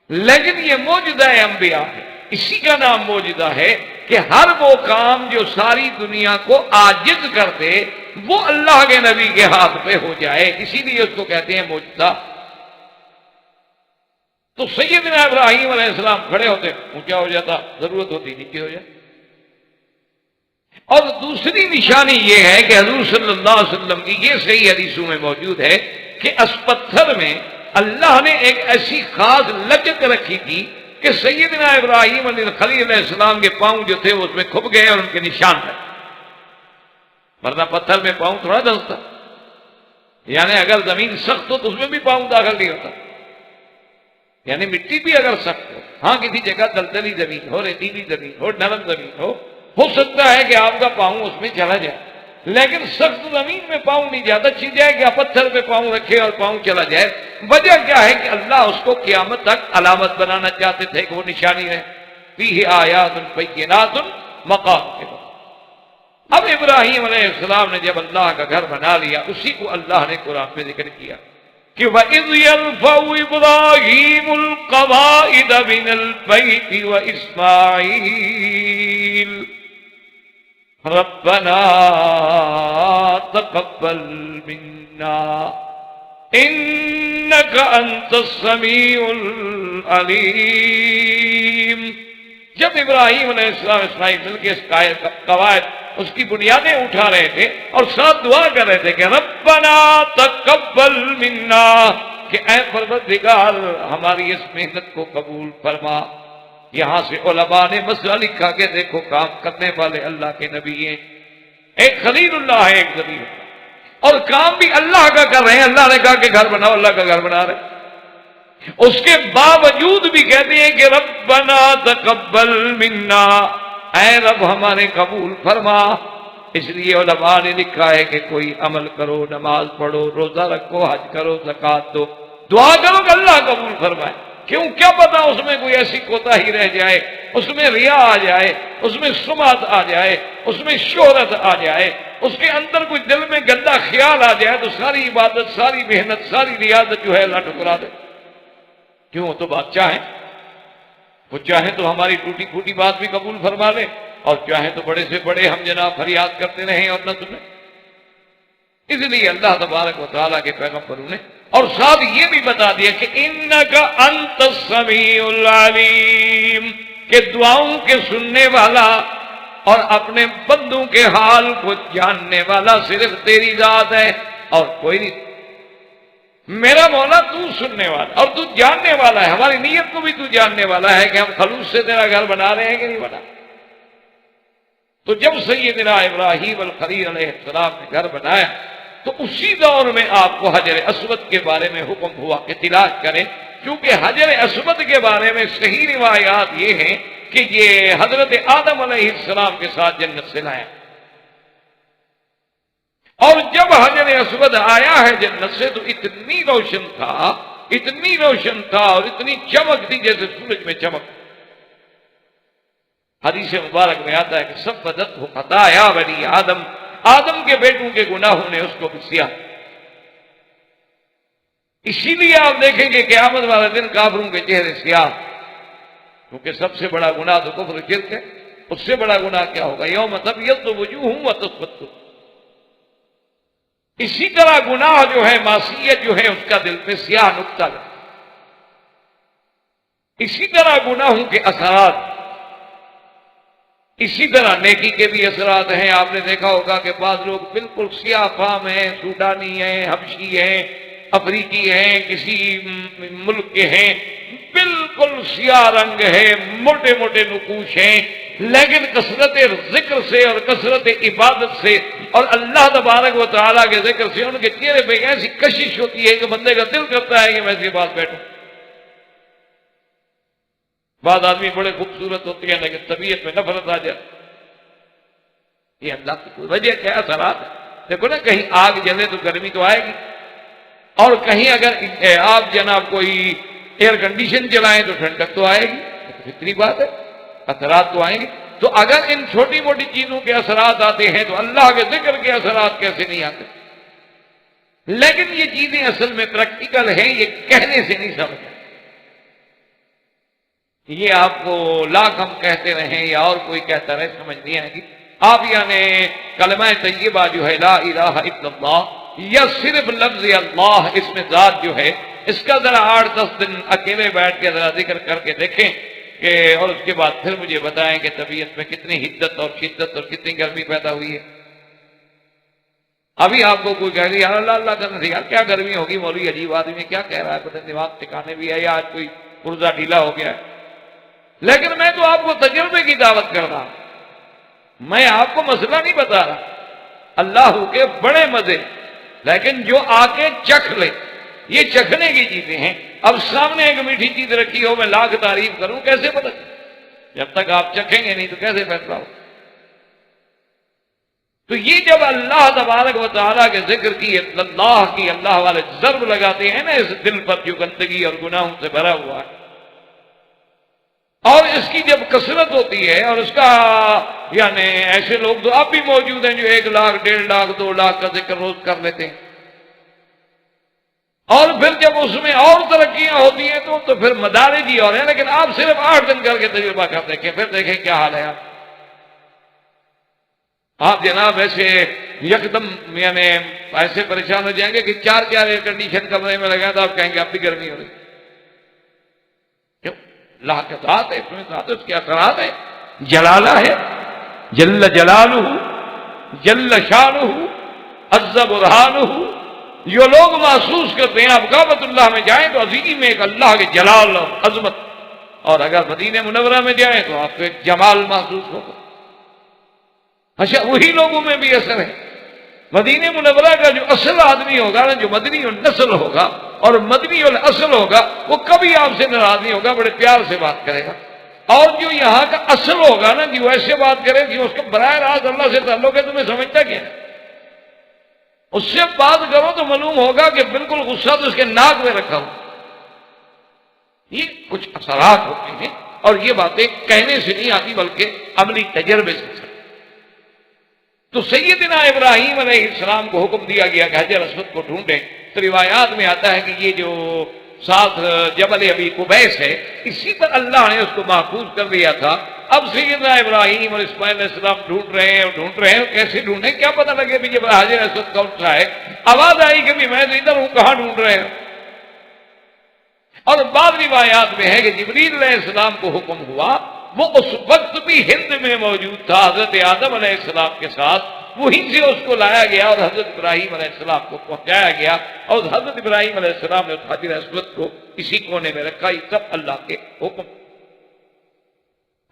B: لیکن یہ معجزہ انبیاء ہے، اسی کا نام معجزہ ہے کہ ہر وہ کام جو ساری دنیا کو عاجز کر دے وہ اللہ کے نبی کے ہاتھ پہ ہو جائے، اسی لیے اس کو کہتے ہیں معجزہ. تو سیدنا ابراہیم علیہ السلام کھڑے ہوتے اونچا ہو جاتا، ضرورت ہوتی نیچے ہو جائے. اور دوسری نشانی یہ ہے کہ حضور صلی اللہ علیہ وسلم کی یہ صحیح حدیثوں میں موجود ہے کہ اس پتھر میں اللہ نے ایک ایسی خاص لچک رکھی تھی کہ سیدنا ابراہیم خلیل علیہ السلام کے پاؤں جو تھے وہ اس میں کھپ گئے اور ان کے نشان رہے. ورنہ پتھر میں پاؤں تھوڑا دھنستا، یعنی اگر زمین سخت ہو تو اس میں بھی پاؤں داخل نہیں ہوتا. یعنی مٹی بھی اگر سخت ہو، ہاں کسی جگہ دلدلی زمین ہو، ریتیلی زمین ہو، نرم زمین ہو سکتا ہے کہ آپ کا پاؤں اس میں چلا جائے، لیکن سخت زمین میں پاؤں نہیں جاتا. چیز ہے کہ آپ پتھر پہ پاؤں رکھے اور پاؤں چلا جائے. وجہ کیا ہے کہ اللہ اس کو قیامت تک علامت بنانا چاہتے تھے کہ وہ نشانی ہے. فیہ آیات بینات مقام کے بعد. اب ابراہیم علیہ السلام نے جب اللہ کا گھر بنا لیا، اسی کو اللہ نے قرآن میں ذکر کیا کہ وَإِذْ يَرْفَعُ إِبْرَاهِيمُ الْقَوَاعِدَ مِنَ الْبَيْتِ وَإِسْمَاعِيلُ رَبَّنَا تَقَبَّلْ مِنَّا إِنَّكَ أَنْتَ السَّمِيعُ الْعَلِيمُ. جب ابراہیم علیہ السلام اسماعیل مل کے اس قواعد اس کی بنیادیں اٹھا رہے تھے اور ساتھ دعا کر رہے تھے کہ ربنا تقبل منا، کہ اے پروردگار ہماری اس محنت کو قبول فرما. یہاں سے علماء نے مسئلہ لکھا کہ دیکھو کام کرنے والے اللہ کے نبی ہیں، ایک خلیل اللہ ہے ایک نبی ہے، اور کام بھی اللہ کا کر رہے ہیں. اللہ نے کہا کہ گھر بناؤ، اللہ کا گھر بنا رہے ہیں. اس کے باوجود بھی کہتے ہیں کہ ربنا تقبل منا، اے رب ہمارے قبول فرما. اس لیے علماء نے لکھا ہے کہ کوئی عمل کرو، نماز پڑھو، روزہ رکھو، حج کرو، زکات دو، دعا کرو کہ اللہ قبول فرمائے. کیوں؟ کیا پتا اس میں کوئی ایسی کوتاہی رہ جائے، اس میں ریا آ جائے، اس میں سمعت آ جائے، اس میں شہرت آ جائے، اس کے اندر کوئی دل میں گندا خیال آ جائے تو ساری عبادت، ساری محنت، ساری ریاضت جو ہے اللہ ٹھکرا دے. کیوں؟ وہ تو بادشاہ ہے. وہ چاہے تو ہماری ٹوٹی پھوٹی بات بھی قبول فرما لے اور چاہے تو بڑے سے بڑے ہم جناب فریاد کرتے رہیں اور نہ سنیں۔ اس لیے اللہ تبارک و تعالیٰ کے پیغمبروں نے اور ساتھ یہ بھی بتا دیا کہ انک انت السمیع العلیم، کہ دعاؤں کے سننے والا اور اپنے بندوں کے حال کو جاننے والا صرف تیری ذات ہے اور کوئی نہیں۔ میرا مولا تو سننے والا اور تو جاننے والا ہے، ہماری نیت کو بھی تو جاننے والا ہے کہ ہم خلوص سے تیرا گھر بنا رہے ہیں کہ نہیں بنا۔ تو جب سیدنا ابراہیم الخلیل علیہ السلام نے گھر بنایا تو اسی دور میں آپ کو حجر اسود کے بارے میں حکم ہوا کہ تلاش کریں، کیونکہ حجر اسود کے بارے میں صحیح روایات یہ ہیں کہ یہ حضرت آدم علیہ السلام کے ساتھ جنت سے لایا، اور جب حجر اسود آیا ہے جنت سے تو اتنی روشن تھا اور اتنی چمک تھی جیسے سورج میں چمک۔ حدیث مبارک میں آتا ہے کہ سب بدت ہو خطایا بنی آدم کے بیٹوں کے گناہوں نے اس کو سیاہ۔ اسی لیے آپ دیکھیں گے قیامت والا دن کافروں کے چہرے سیاہ، کیونکہ سب سے بڑا گناہ تو کفر و شرک ہے۔ اس سے بڑا گناہ کیا ہوگا؟ یوم تبیض وجوہ وتسود۔ اسی طرح گناہ جو ہے، معصیت جو ہے، اس کا دل پہ سیاہ نقطہ لگا۔ اسی طرح گناہوں کے اثرات، اسی طرح نیکی کے بھی اثرات ہیں۔ آپ نے دیکھا ہوگا کہ بعض لوگ بالکل سیاہ فام ہیں، سوڈانی ہیں، حبشی ہیں، افریقی ہیں، کسی ملک کے ہیں، بالکل سیاہ رنگ ہے، موٹے موٹے نقوش ہیں، لیکن کثرت ذکر سے اور کثرت عبادت سے اور اللہ تبارک و تعالیٰ کے ذکر سے ان کے چہرے پہ ایسی کشش ہوتی ہے کہ بندے کا دل کرتا ہے کہ میں اس کے پاس بیٹھوں۔ بعض آدمی بڑے خوبصورت ہوتے ہیں لیکن طبیعت میں نفرت آ جائے، یہ اللہ کی کوئی وجہ کیا اثرات ہے؟ دیکھو نا، کہیں آگ جلے تو گرمی تو آئے گی، اور کہیں اگر آپ جناب کوئی ایئر کنڈیشن چلائیں تو ٹھنڈک تو آئے گی، اتنی بات ہے، اثرات تو آئیں گے۔ تو اگر ان چھوٹی موٹی چیزوں کے اثرات آتے ہیں تو اللہ کے ذکر کے اثرات کیسے نہیں آتے؟ لیکن یہ چیزیں اصل میں پریکٹیکل ہیں، یہ کہنے سے نہیں سمجھتے۔ یہ آپ کو لاکھ ہم کہتے رہیں یا اور کوئی کہتا رہے سمجھ نہیں آئے گی۔ آپ یعنی کلمہ طیبہ جو ہے لا الہ الا اللہ، یا صرف لفظ اللہ، اس میں ذات جو ہے، اس کا ذرا 8-10 دن اکیلے بیٹھ کے ذرا ذکر کر کے دیکھیں کہ، اور اس کے بعد پھر مجھے بتائیں کہ طبیعت میں کتنی حدت اور شدت اور کتنی گرمی پیدا ہوئی ہے۔ ابھی آپ کو کوئی کہہ رہی یار اللہ اللہ کرنے سے، یار کیا گرمی ہوگی، مولوی عجیب آدمی کیا کہہ رہا ہے، پتہ دماغ ٹھکانے بھی ہے یا آج کوئی پرزہ ڈھیلا ہو گیا ہے۔ لیکن میں تو آپ کو تجربے کی دعوت کر رہا ہوں، میں آپ کو مسئلہ نہیں بتا رہا۔ اللہ کے بڑے مزے، لیکن جو آ کے چکھ لے، یہ چکھنے کی چیزیں ہیں۔ اب سامنے ایک میٹھی چیز رکھی ہو، میں لاکھ تعریف کروں، کیسے پتہ؟ جب تک آپ چکھیں گے نہیں تو کیسے فیصلہ ہو؟ تو یہ جب اللہ تبارک و تعالیٰ کے ذکر کی، اللہ والے ضرب لگاتے ہیں نا اس دل پر جو گندگی اور گناہوں سے بھرا ہوا ہے، اور اس کی جب کثرت ہوتی ہے، اور اس کا یعنی ایسے لوگ تو اب بھی موجود ہیں جو 1 لاکھ 1.5 لاکھ 2 لاکھ کا ذکر روز کر لیتے ہیں، اور پھر جب اس میں اور ترقیاں ہوتی ہیں تو پھر مدارج ہی اور ہیں۔ لیکن آپ صرف 8 دن کر کے تجربہ کر دیکھیں، پھر دیکھیں کیا حال ہے۔ آپ جناب ایسے یکدم یعنی ایسے پریشان ہو جائیں گے کہ 4 ایئر کنڈیشن کمرے میں لگائیں تو آپ کہیں گے اب بھی گرمی ہو رہی۔ کیوں؟ اللہ کے ذات ہے، اس میں ذات ہے، اس کے اثرات ہے، جلالہ ہے، جل جلالہ، جل شانہ، عز برہانہ۔ جو لوگ محسوس کرتے ہیں آپ کعبۃ اللہ میں جائیں تو عظیم ایک اللہ کے جلال اور عظمت، اور اگر مدینہ منورہ میں جائیں تو آپ کو ایک جمال محسوس ہوگا۔ اچھا، وہی لوگوں میں بھی اثر ہے۔ مدینہ منورہ کا جو اصل آدمی ہوگا نا، جو مدنی النسل ہوگا اور مدنی الاصل ہوگا، وہ کبھی آپ سے ناراض نہیں ہوگا، بڑے پیار سے بات کرے گا۔ اور جو یہاں کا اصل ہوگا نا، جو ایسے بات کرے کہ اس کا براہ راست اللہ سے تعلق ہے، تمہیں سمجھتا کیا ہے؟ اس سے بات کرو تو معلوم ہوگا کہ بالکل غصہ تو اس کے ناک میں رکھا ہو۔ یہ کچھ اثرات ہوتے ہیں، اور یہ باتیں کہنے سے نہیں آتی بلکہ عملی تجربے سے۔ تو سیدنا ابراہیم علیہ السلام کو حکم دیا گیا کہ حجر اسود کو ڈھونڈیں۔ تو روایات میں آتا ہے کہ یہ جو ساتھ جبل ابی قبیس ہے، اسی پر اللہ نے اس کو محفوظ کر دیا تھا۔ اب سیدنا ابراہیم اور اسماعیل علیہ السلام ڈھونڈ رہے ہیں، کیسے ڈھونڈیں، کیا پتہ لگے بھی جب حاضر اسود کون سا ہے، آواز آئی کہ بھی میں تو ادھر ہوں، کہاں ڈھونڈ رہے ہیں؟ اور بعض روایات میں ہے کہ جبریل علیہ السلام کو حکم ہوا، وہ اس وقت بھی ہند میں موجود تھا حضرت آدم علیہ السلام کے ساتھ، وہیں سے اس کو لایا گیا اور حضرت ابراہیم علیہ السلام کو پہنچایا گیا، اور حضرت ابراہیم علیہ السلام نے حجر اسود کو اسی کونے میں رکھا۔ یہ سب اللہ کے حکم۔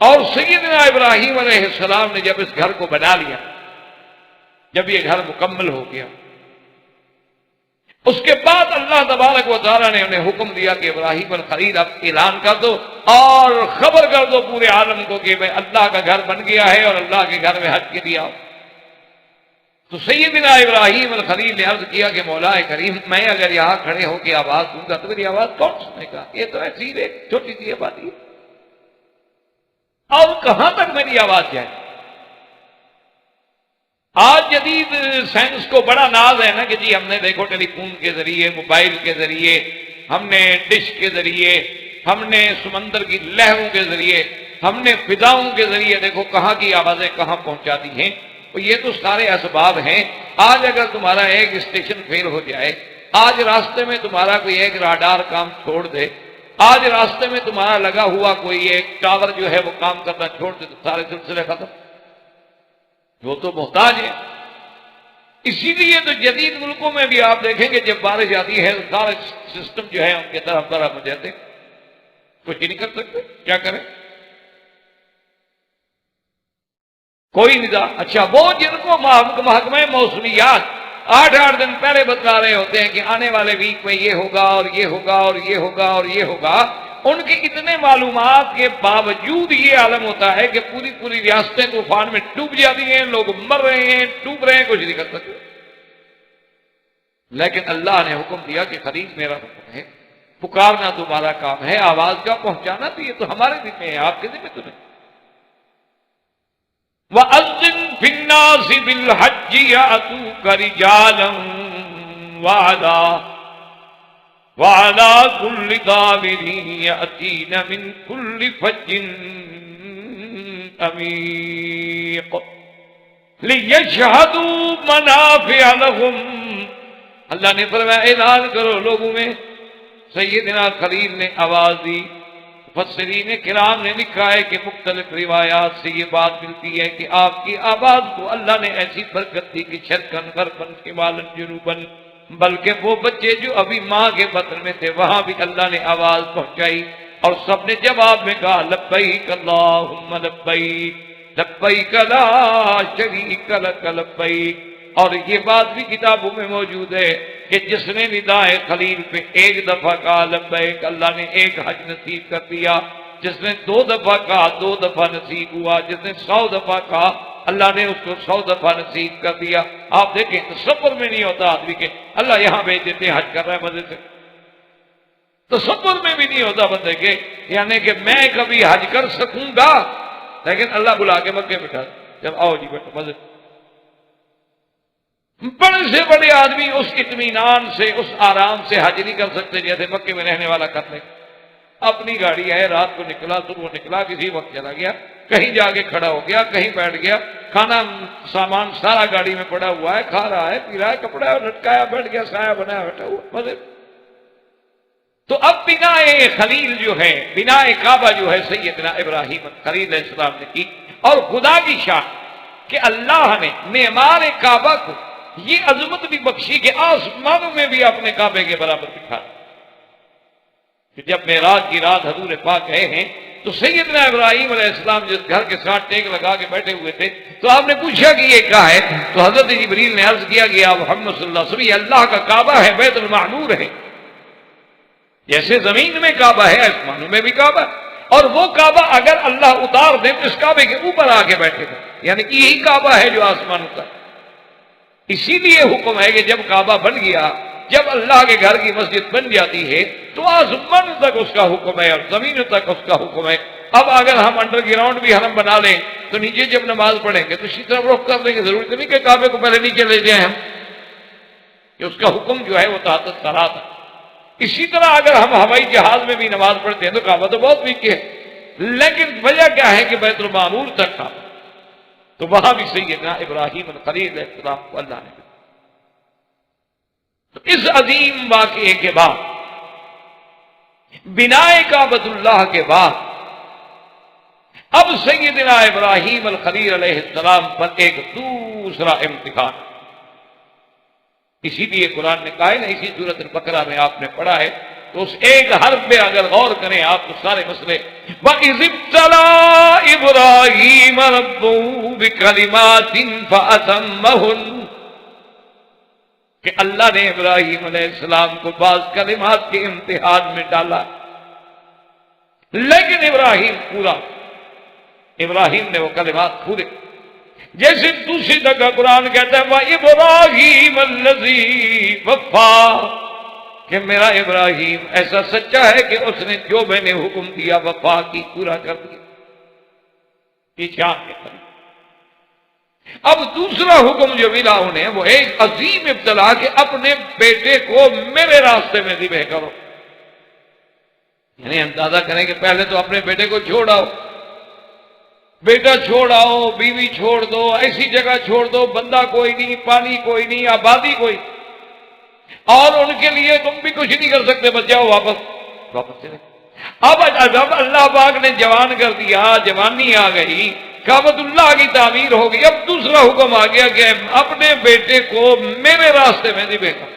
B: اور سیدنا ابراہیم علیہ السلام نے جب اس گھر کو بنا لیا، جب یہ گھر مکمل ہو گیا، اس کے بعد اللہ تبارک و تعالیٰ نے انہیں حکم دیا کہ ابراہیم الخلیل اب اعلان کر دو اور خبر کر دو پورے عالم کو کہ میں اللہ کا گھر بن گیا ہے اور اللہ کے گھر میں حج کے لیے آؤ۔ تو سیدنا ابراہیم الخلیل نے عرض کیا کہ مولا کریم، میں اگر یہاں کھڑے ہو کے آواز دوں گا تو میری آواز کون سنے گا؟ یہ تو ایسی ایک چھوٹی سی آبادی ہے، اور کہاں تک میری آواز جائے؟ آج جدید سائنس کو بڑا ناز ہے نا کہ جی ہم نے دیکھو ٹیلی فون کے ذریعے، موبائل کے ذریعے، ہم نے ڈش کے ذریعے، ہم نے سمندر کی لہروں کے ذریعے، ہم نے فضاؤں کے ذریعے دیکھو کہاں کی آوازیں کہاں پہنچا دی ہیں۔ تو یہ تو سارے اسباب ہیں۔ آج اگر تمہارا ایک اسٹیشن فیل ہو جائے، آج راستے میں تمہارا کوئی ایک راڈار کام چھوڑ دے، آج راستے میں تمہارا لگا ہوا کوئی ایک ٹاور جو ہے وہ کام کرنا چھوڑ دے، تو سارے سلسلے ختم، وہ تو محتاج ہے۔ اسی لیے تو جدید ملکوں میں بھی آپ دیکھیں گے جب بارش آتی ہے تو سارے سسٹم جو ہے ان کے طرف ہو جاتے، کچھ ہی نہیں کر سکتے، کیا کریں؟ کوئی نظام۔ اچھا، وہ جن کو محکمہ موسمیات 8 دن پہلے بتلا رہے ہوتے ہیں کہ آنے والے ویک میں یہ ہوگا اور یہ ہوگا اور یہ ہوگا اور یہ ہوگا، ان کی اتنے معلومات کے باوجود یہ عالم ہوتا ہے کہ پوری ریاستیں طوفان میں ڈوب جاتی ہیں، لوگ مر رہے ہیں، ڈوب رہے ہیں، کچھ نہیں کر سکتے۔ لیکن اللہ نے حکم دیا کہ خلیل میرا حکم ہے، پکارنا تمہارا کام ہے، آواز کا پہنچانا تو یہ تو ہمارے ذمہ ہے، آپ کے ذمہ تو نہیں۔ وَأَذِّن فِي النَّاسِ بِالْحَجِّ يَأْتُوكَ رِجَالًا وَعَلَىٰ كُلِّ ضَامِرٍ يَأْتِينَ مِنْ كُلِّ فَجٍّ عَمِيقٍ لِيَشْهَدُوا مَنَافِعَ لَهُمْ۔ اللہ نے فرمایا اعلان کرو لوگوں میں۔ سیدنا خلیل نے آواز دی۔ مفسرین کرام نے لکھا ہے کہ مختلف روایات سے یہ بات ملتی ہے کہ آپ کی آواز کو اللہ نے ایسی برکت دی کہ شرقاً غرباً شمالاً جنوباً، بلکہ وہ بچے جو ابھی ماں کے بطن میں تھے وہاں بھی اللہ نے آواز پہنچائی، اور سب نے جواب میں کہا لبیک اللہم لبیک لبیک لا شریک لک لبیک۔ اور یہ بات بھی کتابوں میں موجود ہے کہ جس نے ندائے خلیل پہ ایک دفعہ کہا لبیک، اللہ نے ایک حج نصیب کر دیا، جس نے 2 دفعہ کہا 2 دفعہ نصیب ہوا، جس نے 100 دفعہ کہا اللہ نے اس کو 100 دفعہ نصیب کر دیا۔ آپ دیکھیں تصور میں نہیں ہوتا آدمی کے اللہ یہاں بھیج دیتے حج کر رہا ہے مزے سے، تصور میں بھی نہیں ہوتا بندے کے یعنی کہ میں کبھی حج کر سکوں گا، لیکن اللہ بلا کے مکے بٹھا جب آؤ جی بیٹھو مزے۔ بڑے سے بڑے آدمی اس اطمینان سے، اس آرام سے حج نہیں کر سکتے جیسے مکے میں رہنے والا کر لے۔ اپنی گاڑی ہے، رات کو نکلا، صبح نکلا، کسی وقت چلا گیا، کہیں جا کے کھڑا ہو گیا، کہیں بیٹھ گیا، کھانا سامان سارا گاڑی میں پڑا ہوا ہے، کھا رہا ہے، پی رہا ہے، کپڑا لٹکایا بیٹھ گیا، سایہ بنایا بیٹھا ہوا مزے۔ تو اب بنا خلیل جو ہے، بنا کعبہ جو ہے سیدنا ابراہیم خلیل علیہ السلام نے کی، اور خدا کی شان کہ اللہ نے معمار کعبہ کو یہ عظمت بھی بخشی کہ آسمانوں میں بھی اپنے کعبے کے برابر بٹھا، کہ جب معراج کی رات حضور پاک گئے ہیں تو سیدنا ابراہیم علیہ السلام جس گھر کے ساتھ ٹیک لگا کے بیٹھے ہوئے تھے تو آپ نے پوچھا کہ یہ کیا ہے، تو حضرت جبریل نے عرض کیا کہ یا محمد صلی اللہ علیہ وسلم یہ اللہ کا کعبہ ہے، بیت المعمور ہے، جیسے زمین میں کعبہ ہے آسمانوں میں بھی کعبہ، اور وہ کعبہ اگر اللہ اتار دے تو اس کعبے کے اوپر آ کے بیٹھے گا، یعنی کہ یہی کعبہ ہے جو آسمانوں کا۔ اسی لیے حکم ہے کہ جب کعبہ بن گیا، جب اللہ کے گھر کی مسجد بن جاتی ہے تو آسمان تک اس کا حکم ہے اور زمین تک اس کا حکم ہے۔ اب اگر ہم انڈر گراؤنڈ بھی حرم بنا لیں تو نیچے جب نماز پڑھیں گے تو اسی طرف رخ کر لیں گے، ضرورت نہیں کہ کعبے کو پہلے نیچے لے جائیں ہم، کہ اس کا حکم جو ہے وہ تحت سرا تھا۔ اسی طرح اگر ہم ہوائی جہاز میں بھی نماز پڑھتے ہیں تو کعبہ تو بہت ویک ہے، لیکن وجہ کیا ہے کہ بیت المعمور تک تھا، تو وہاں بھی سیدنا ابراہیم الخلیل علیہ السلام کو اللہ نے دیا۔ تو اس عظیم واقعے کے بعد، بنائے کعبۃ اللہ کے بعد، اب سیدنا ابراہیم الخلیل علیہ السلام پر ایک دوسرا امتحان۔ اسی لیے قرآن نے کہا ہے نا، اسی سورۃ البقرہ میں آپ نے پڑھا ہے، تو اس ایک حرف پہ اگر غور کریں آپ تو سارے مسئلے وَإِذِ ابْتَلَىٰ إِبْرَاهِيمَ رَبُّهُ بِكَلِمَاتٍ فَأَتَمَّهُنَّ، کہ اللہ نے ابراہیم علیہ السلام کو بعض کلمات کے امتحان میں ڈالا، لیکن ابراہیم نے وہ کلمات پورے، جیسے دوسری جگہ قرآن کہتا ہے وَإِبْرَاهِيمَ الَّذِي وَفَّىٰ، کہ میرا ابراہیم ایسا سچا ہے کہ اس نے جو میں نے حکم دیا وفا کی، پورا کر دیا۔ یہ شان ہے۔ اب دوسرا حکم جو ملا انہیں وہ ایک عظیم ابتلا کہ اپنے بیٹے کو میرے راستے میں ذبح کرو۔ یعنی اندازہ کریں کہ پہلے تو اپنے بیٹے کو چھوڑ آؤ، بیٹا چھوڑ آؤ، بیوی چھوڑ دو، ایسی جگہ چھوڑ دو، بندہ کوئی نہیں، پانی کوئی نہیں، آبادی کوئی، اور ان کے لیے تم بھی کچھ نہیں کر سکتے، بچ جاؤ، واپس چلے۔ اب اللہ پاک نے جوان کر دیا، جوانی آ گئی، کعبۃ اللہ کی تعمیر ہو گئی، اب دوسرا حکم آ گیا کہ اپنے بیٹے کو میرے راستے میں ذبح کرو۔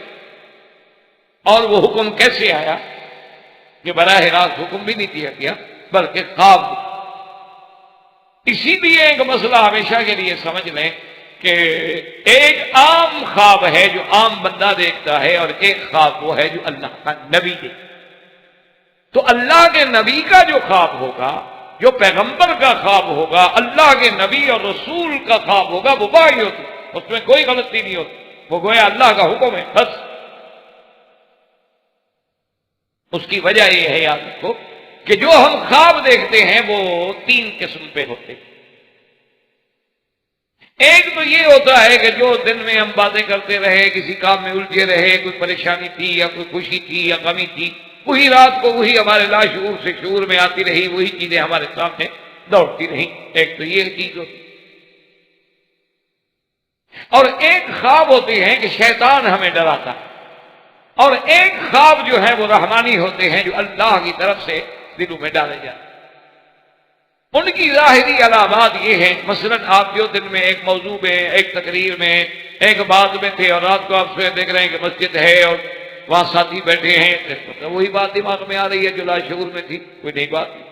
B: اور وہ حکم کیسے آیا کہ براہ راست حکم بھی نہیں دیا گیا بلکہ خواب۔ اسی لیے ایک مسئلہ ہمیشہ کے لیے سمجھ لیں کہ ایک عام خواب ہے جو عام بندہ دیکھتا ہے، اور ایک خواب وہ ہے جو اللہ کا نبی دیکھتا ہے۔ تو اللہ کے نبی کا جو خواب ہوگا، جو پیغمبر کا خواب ہوگا، اللہ کے نبی اور رسول کا خواب ہوگا، وہ وحی ہوتی، اس میں کوئی غلطی نہیں ہوتی، وہ گویا اللہ کا حکم ہے بس۔ اس کی وجہ یہ ہے، یاد رکھو، کہ جو ہم خواب دیکھتے ہیں وہ تین قسم پہ ہوتے ہیں۔ ایک تو یہ ہوتا ہے کہ جو دن میں ہم باتیں کرتے رہے، کسی کام میں الجھے رہے، کوئی پریشانی تھی یا کوئی خوشی تھی یا غمی تھی، وہی رات کو وہی ہمارے لاشعور سے شعور میں آتی رہی، وہی چیزیں ہمارے سامنے دوڑتی رہیں۔ ایک تو یہ چیز ہوتی، اور ایک خواب ہوتے ہیں کہ شیطان ہمیں ڈراتا ہے، اور ایک خواب جو ہے وہ رحمانی ہوتے ہیں جو اللہ کی طرف سے دلوں میں ڈالے جاتے ہیں۔ ان کی ظاہری علامات یہ ہیں، مثلا آپ جو دن میں ایک موضوع میں، ایک تقریر میں، ایک بات میں تھے، اور رات کو آپ سے دیکھ رہے ہیں کہ مسجد ہے اور وہاں ساتھی بیٹھے ہیں، تو وہی بات دماغ میں آ رہی ہے جو لاشعور میں تھی، کوئی نئی بات نہیں۔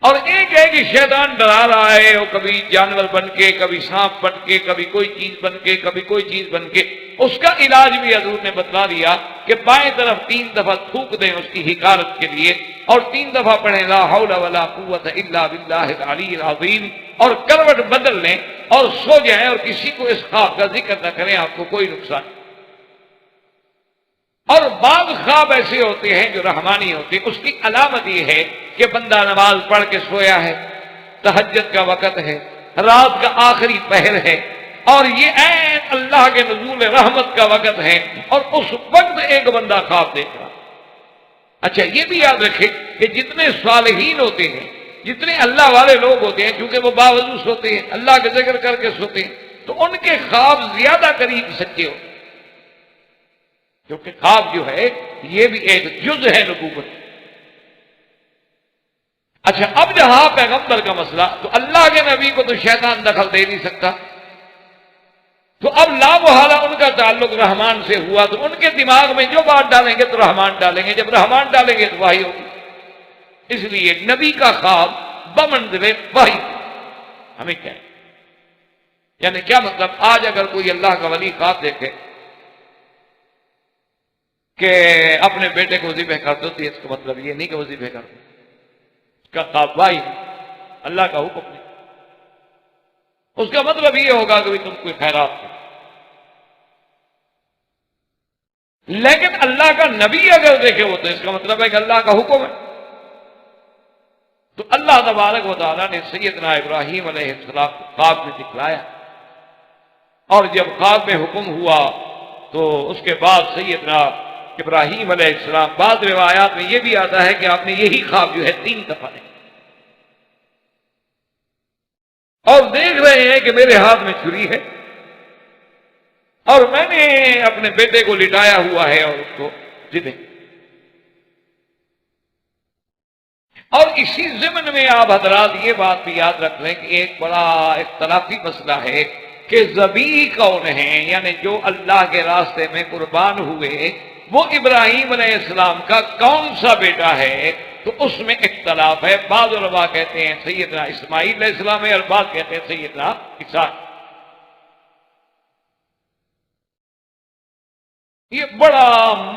B: اور ایک ہے کہ شیطان ڈرا رہا ہے، وہ کبھی جانور بن کے، کبھی سانپ بن کے، کبھی کوئی چیز بن کے، کبھی کوئی چیز بن کے۔ اس کا علاج بھی حضور نے بتلا دیا کہ بائیں طرف 3 دفعہ تھوک دیں اس کی حکارت کے لیے، اور 3 دفعہ پڑھیں لا حول ولا قوت الا باللہ العلی العظیم، اور کروٹ بدل لیں اور سو جائیں، اور کسی کو اس خواب کا ذکر نہ کریں، آپ کو کوئی نقصان نہیں۔ اور بعض خواب ایسے ہوتے ہیں جو رحمانی ہوتے ہیں، اس کی علامت یہ ہے کہ بندہ نماز پڑھ کے سویا ہے، تہجد کا وقت ہے، رات کا آخری پہر ہے، اور یہ عین اللہ کے نزول رحمت کا وقت ہے، اور اس وقت ایک بندہ خواب دیکھ رہا۔ اچھا یہ بھی یاد رکھے کہ جتنے صالحین ہوتے ہیں، جتنے اللہ والے لوگ ہوتے ہیں، چونکہ وہ باوضو سوتے ہیں، اللہ کا ذکر کر کے سوتے ہیں، تو ان کے خواب زیادہ قریب سچے ہوتے ہیں، کیونکہ خواب جو ہے یہ بھی ایک جز ہے نبوت۔ اچھا اب جہاں پیغمبر کا مسئلہ، تو اللہ کے نبی کو تو شیطان دخل دے نہیں سکتا، تو اب لا محالہ ان کا تعلق رحمان سے ہوا، تو ان کے دماغ میں جو بات ڈالیں گے تو رحمان ڈالیں گے، جب رحمان ڈالیں گے تو وحی ہوگی۔ اس لیے نبی کا خواب بمنزل وحی ہمیں کیا ہے، یعنی کیا مطلب، آج اگر کوئی اللہ کا ولی خواب دیکھے کہ اپنے بیٹے کو ذبح کر دو، تو اس کا مطلب یہ نہیں کہ وہ ذبح کر دو، اس کا خواب وحی اللہ کا حکم نہیں، اس کا مطلب یہ ہوگا کہ تم کوئی خیرات کرو۔ لیکن اللہ کا نبی اگر دیکھے وہ، تو اس کا مطلب ہے کہ اللہ کا حکم ہے۔ تو اللہ تبارک و تعالیٰ نے سیدنا ابراہیم علیہ السلام کو خواب میں دکھلایا، اور جب خواب میں حکم ہوا تو اس کے بعد سیدنا ابراہیم علیہ السلام، بعض روایات میں یہ بھی آتا ہے کہ آپ نے یہی خواب جو ہے 3 دفعہ دیکھا، اور دیکھ رہے ہیں کہ میرے ہاتھ میں چھری ہے اور میں نے اپنے بیٹے کو لٹایا ہوا ہے اور اس کو ذبح۔ اور اسی ضمن میں آپ حضرات یہ بات بھی یاد رکھ لیں کہ ایک بڑا اختلافی مسئلہ ہے کہ ذبیح کون ہیں، یعنی جو اللہ کے راستے میں قربان ہوئے وہ ابراہیم علیہ السلام کا کون سا بیٹا ہے، تو اس میں اختلاف ہے۔ بعض علماء کہتے ہیں سیدنا اسماعیل علیہ السلام ہے اور بعض کہتے ہیں سیدنا اسحاق۔ یہ بڑا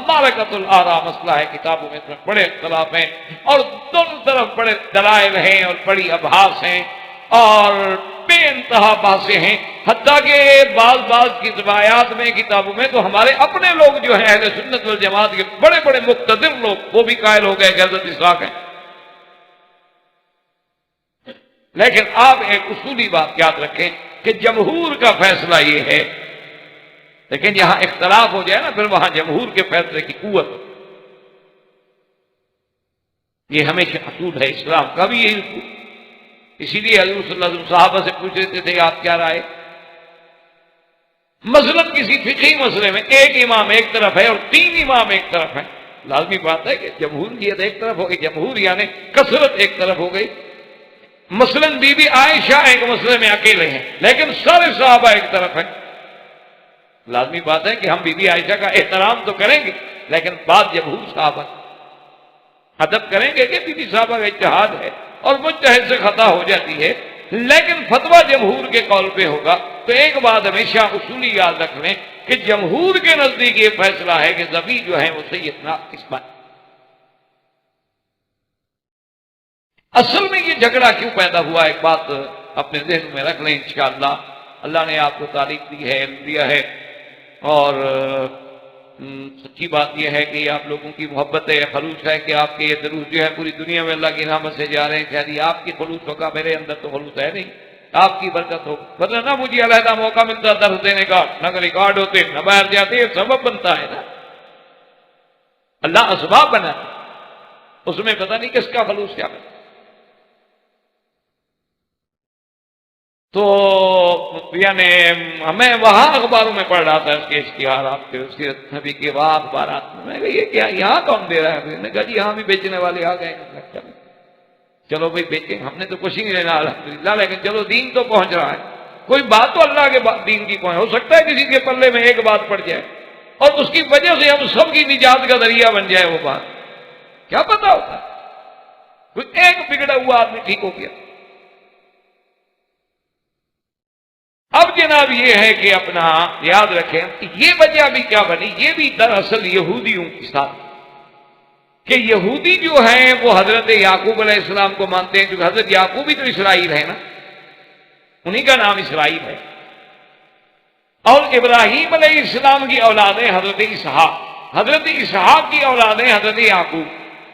B: معرکۃ الآراء مسئلہ ہے، کتابوں میں اس میں بڑے اختلاف ہیں اور دونوں طرف بڑے دلائل ہیں اور بڑی ابحاث ہیں اور بے انتہا بحثیں ہیں، حتیٰ کہ بعض کی روایات میں کتابوں میں تو ہمارے اپنے لوگ جو ہیں اہل سنت والجماعت کے بڑے بڑے مقتدر لوگ وہ بھی قائل ہو گئے کہ حضرت اسحاق ہیں۔ لیکن آپ ایک اصولی بات یاد رکھیں کہ جمہور کا فیصلہ یہ ہے، لیکن یہاں اختلاف ہو جائے نا پھر وہاں جمہور کے فیصلے کی قوت، یہ ہمیشہ اصول ہے اسلام کا بھی یہی اصول۔ اسی لیے حضور صلی اللہ علیہ وسلم صحابہ سے پوچھ رہتے تھے آپ کیا رائے، مثلا کسی فقہی مسئلے میں ایک امام ایک طرف ہے اور 3 امام ایک طرف ہے، لازمی بات ہے کہ جمہوریت ایک طرف ہوگی، جمہور یعنی کثرت ایک طرف ہو گئی۔ مثلا بی بی عائشہ ایک مسئلے میں اکیلے ہیں لیکن سارے صحابہ ایک طرف ہیں، لازمی بات ہے کہ ہم بی بی عائشہ کا احترام تو کریں گے لیکن بعد جمہور صحابہ ادب کریں گے کہ بی بی صحابہ کا اجتہاد ہے اور مجتہد سے خطا ہو جاتی ہے، لیکن فتویٰ جمہور کے قول پہ ہوگا۔ تو ایک بات ہمیشہ اصولی یاد رکھ لیں کہ جمہور کے نزدیک یہ فیصلہ ہے کہ ذبیح جو ہے وہ سیدنا اسماعیل۔ اصل میں یہ جھگڑا کیوں پیدا ہوا، ایک بات اپنے ذہن میں رکھ لیں انشاءاللہ۔ اللہ نے آپ کو تعریف دی ہے، علم دیا ہے، اور سچی بات یہ ہے کہ یہ آپ لوگوں کی محبت ہے، خلوص ہے کہ آپ کے یہ دروس جو ہے پوری دنیا میں اللہ کی رحمت سے جا رہے ہیں۔ شاید آپ کی خلوص ہوگا، میرے اندر تو خلوص ہے نہیں، آپ کی برکت ہو، ورنہ نہ مجھے علیحدہ موقع ملتا درس دینے کا، نہ ریکارڈ ہوتے، نہ باہر جاتے، یہ سبب بنتا ہے نا، اللہ اسباب بنا، اس میں پتہ نہیں کس کا خلوص کیا بنا۔ تو یعنی میں وہاں اخباروں میں پڑھ رہا تھا اس کے اشتہارات کے، اس کے نبی کے وہاں اخبارات میں کہ یہ کیا یہاں کون دے رہا ہے؟ میں نے کہا جی یہاں بھی بیچنے والے آ گئے ہیں، چلو بھائی بیچیں، ہم نے تو کچھ ہی نہیں لینا الحمدللہ، لیکن چلو دین تو پہنچ رہا ہے، کوئی بات تو اللہ کے دین کی پہنچ، ہو سکتا ہے کسی کے پلے میں ایک بات پڑ جائے اور اس کی وجہ سے ہم سب کی نجات کا ذریعہ بن جائے، وہ بات کیا پتا ہوتا ہے، کوئی ایک بگڑا ہوا آدمی ٹھیک ہو گیا۔ اب جناب یہ ہے کہ اپنا یاد رکھیں یہ وجہ بھی کیا بنی، یہ بھی دراصل یہودیوں کے ساتھ کہ یہودی جو ہیں وہ حضرت یعقوب علیہ السلام کو مانتے ہیں، کیونکہ حضرت یعقوب بھی تو اسرائیل ہے نا، انہی کا نام اسرائیل ہے، اور ابراہیم علیہ السلام کی اولادیں حضرت اسحاق، حضرت اسحاق کی اولادیں حضرت یعقوب،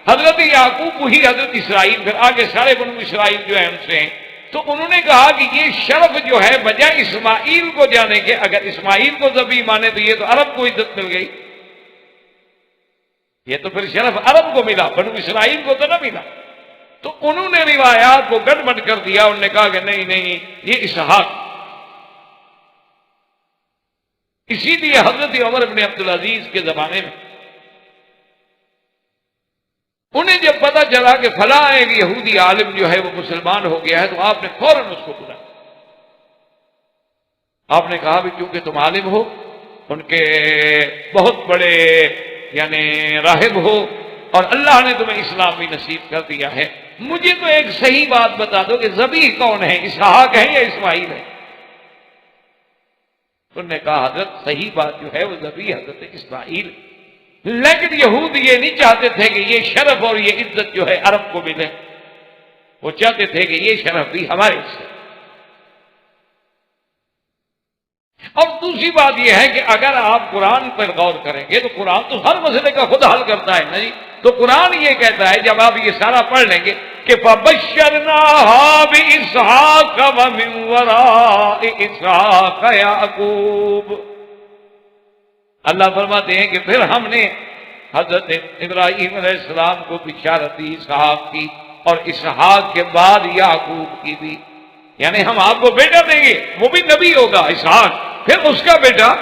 B: حضرت یعقوب وہی حضرت اسرائیل، پھر آگے سارے بنو اسرائیل جو ہیں ان سے ہیں۔ تو انہوں نے کہا کہ یہ شرف جو ہے بجائے اسماعیل کو جانے کے، اگر اسماعیل کو ذبیح مانے تو یہ تو عرب کو عزت مل گئی، یہ تو پھر شرف عرب کو ملا، بنو اسرائیل کو تو نہ ملا۔ تو انہوں نے روایات کو گڑبڑ کر دیا، انہوں نے کہا کہ نہیں یہ اسحاق۔ اسی لیے حضرت عمر بن عبدالعزیز کے زمانے میں انہیں جب پتا چلا کہ فلاں ایک یہودی عالم جو ہے وہ مسلمان ہو گیا ہے تو آپ نے فوراً اس کو بلایا، آپ نے کہا بھی چونکہ تم عالم ہو، ان کے بہت بڑے یعنی راہب ہو اور اللہ نے تمہیں اسلام بھی نصیب کر دیا ہے، مجھے تو ایک صحیح بات بتا دو کہ ذبیح کون ہے، اسحاق ہے یا اسماعیل ہے؟ انہوں نے کہا حضرت صحیح بات جو ہے وہ ذبیح حضرت اسماعیل، لیکن یہود یہ نہیں چاہتے تھے کہ یہ شرف اور یہ عزت جو ہے عرب کو ملے، وہ چاہتے تھے کہ یہ شرف بھی ہمارے سے۔ اور دوسری بات یہ ہے کہ اگر آپ قرآن پر غور کریں گے تو قرآن تو ہر مسئلے کا خود حل کرتا ہے نا جی، تو قرآن یہ کہتا ہے جب آپ یہ سارا پڑھ لیں گے کہ فَبَشَّرْنَاهَا بِإِسْحَاقَ وَمِن وَرَاءِ إِسْحَاقَ يَعْقُوبَ، اللہ فرماتے ہیں کہ پھر ہم نے حضرت ابراہیم علیہ السلام کو بشارت دی اسحاق کی، اور اسحاق کے بعد یعقوب کی بھی، یعنی ہم آپ کو بیٹا دیں گے، وہ بھی نبی ہوگا اسحاق، پھر اس کا بیٹا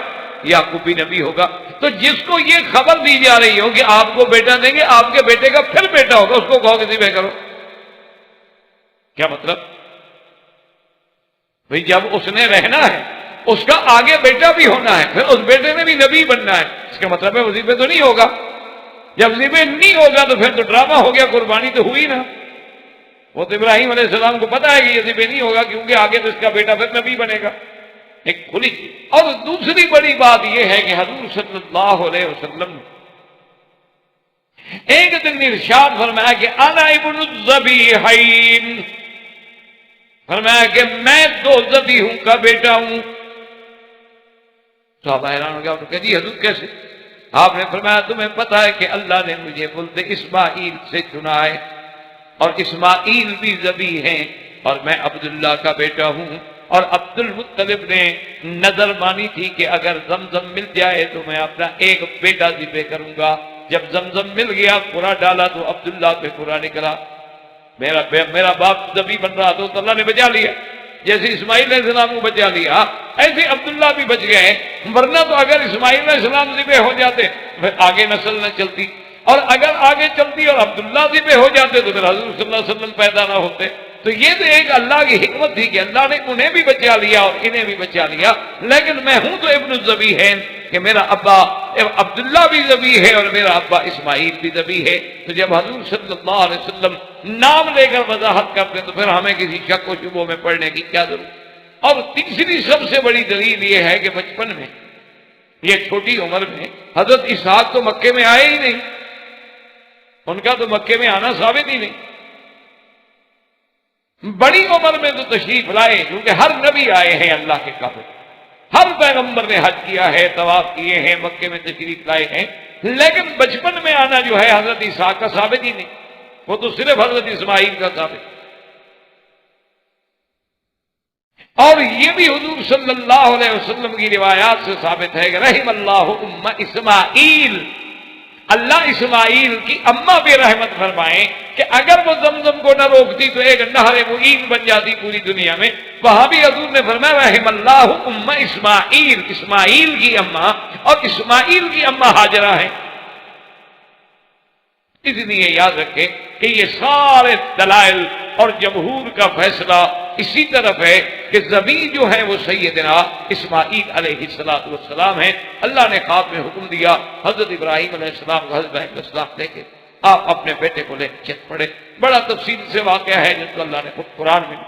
B: یعقوب بھی نبی ہوگا۔ تو جس کو یہ خبر دی جا رہی ہو کہ آپ کو بیٹا دیں گے، آپ کے بیٹے کا پھر بیٹا ہوگا، اس کو کہو کہ ذبح کرو، کیا مطلب؟ بھئی جب اس نے رہنا ہے اس کا آگے بیٹا بھی ہونا ہے، پھر اس بیٹے نے بھی نبی بننا ہے، اس کا مطلب ہے وہ ذبح تو نہیں ہوگا۔ جب ذبح نہیں ہوگا تو پھر تو ڈرامہ ہو گیا، قربانی تو ہوئی نا۔ وہ تو ابراہیم علیہ السلام کو پتا ہے کہ یہ ذبح نہیں ہوگا، کیونکہ آگے تو اس کا بیٹا پھر نبی بنے گا، ایک کھلی چیز۔ اور دوسری بڑی بات یہ ہے کہ حضور صلی اللہ علیہ وسلم نے ایک دن ارشاد فرمایا کہ انا ابن الذبیحین، فرمایا کہ میں دو ذبیحوں کا بیٹا ہوں۔ صحابہ حیران ہو گیا، انہوں نے کہا جی حضور کیسے؟ آپ نے فرمایا تمہیں پتا ہے کہ اللہ نے مجھے ملک اسماعیل سے چنا ہے، اور اسماعیل بھی ذبیح ہیں، اور میں عبداللہ کا بیٹا ہوں، اور عبد المطلب نے نظر مانی تھی کہ اگر زمزم مل جائے تو میں اپنا ایک بیٹا ذبح کروں گا۔ جب زمزم مل گیا، قرآن ڈالا تو عبداللہ پہ قرآن نکلا، میرا باپ ذبیح بن رہا تو اللہ نے بچا لیا، جیسے اسماعیل علیہ السلام کو بچا لیا ایسے عبداللہ بھی بچ گئے، ورنہ تو اگر اسماعیل علیہ السلام ذبح ہو جاتے پھر آگے نسل نہ چلتی، اور اگر آگے چلتی اور عبداللہ ذبح ہو جاتے تو پھر حضور صلی اللہ علیہ وسلم پیدا نہ ہوتے۔ تو یہ تو ایک اللہ کی حکمت تھی کہ اللہ نے انہیں بھی بچا لیا اور انہیں بھی بچا لیا، لیکن میں ہوں تو ابن الذبیحین کہ میرا ابا عبداللہ بھی ذبیح ہے اور میرا ابا اسماعیل بھی ذبیح ہے۔ تو جب حضور صلی اللہ علیہ وسلم نام لے کر وضاحت کرتے تو پھر ہمیں کسی شک و شبہ میں پڑھنے کی کیا ضرورت؟ اور تیسری سب سے بڑی دلیل یہ ہے کہ بچپن میں، یہ چھوٹی عمر میں حضرت اسحاق تو مکے میں آئے ہی نہیں، ان کا تو مکے میں آنا ثابت ہی نہیں، بڑی عمر میں تو تشریف لائے، کیونکہ ہر نبی آئے ہیں اللہ کے قابل، ہر پیغمبر نے حج کیا ہے، طواف کیے ہیں، مکے میں تشریف لائے ہیں، لیکن بچپن میں آنا جو ہے حضرت اسحاق کا ثابت ہی نہیں، وہ تو صرف حضرت اسماعیل کا ثابت۔ اور یہ بھی حضور صلی اللہ علیہ وسلم کی روایات سے ثابت ہے کہ رحم اللہ ام اسماعیل، اللہ اسماعیل کی اماں بھی رحمت فرمائیں کہ اگر وہ زمزم کو نہ روکتی تو ایک نہر معین بن جاتی پوری دنیا میں۔ وہاں بھی حضور نے فرمایا رحم اللہ ام اسماعیل، اسماعیل کی اماں، اور اسماعیل کی اماں ہاجرہ ہیں۔ اس لیے یاد رکھیں کہ یہ سارے دلائل اور جمہور کا فیصلہ اسی طرف ہے کہ ذبیح جو ہے وہ سیدنا اسماعیل علیہ السلام ہے۔ اللہ نے خواب میں حکم دیا حضرت ابراہیم علیہ السلام کو، حضرت ابراہیم علیہ السلام لے کے آپ اپنے بیٹے کو لے چت پڑے۔ بڑا تفصیل سے واقعہ ہے جس کو اللہ نے خود قرآن میں،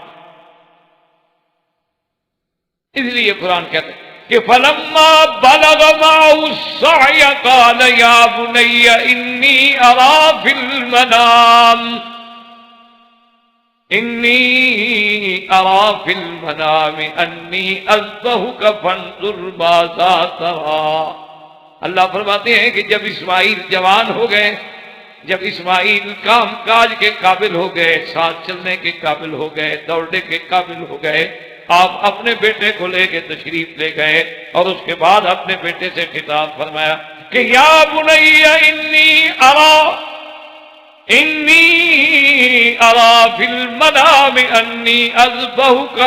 B: اس لیے قرآن کہتے ہیں کہ فَلَمَّا بَلَغَ مَعَهُ السَّعْيَ قَالَ يَا بُنَيَّ إِنِّي أَرَىٰ فِي الْمَنَامِ أَنِّي أَذْبَحُكَ فَانظُرْ مَاذَا تَرَىٰ۔ اللہ فرماتے ہیں کہ جب اسماعیل جوان ہو گئے، جب اسماعیل کام کاج کے قابل ہو گئے، ساتھ چلنے کے قابل ہو گئے، دوڑنے کے قابل ہو گئے، آپ اپنے بیٹے کو لے کے تشریف لے گئے، اور اس کے بعد اپنے بیٹے سے خطاب فرمایا کہ یا بنی انی ارا فی المنام انی اذبحک،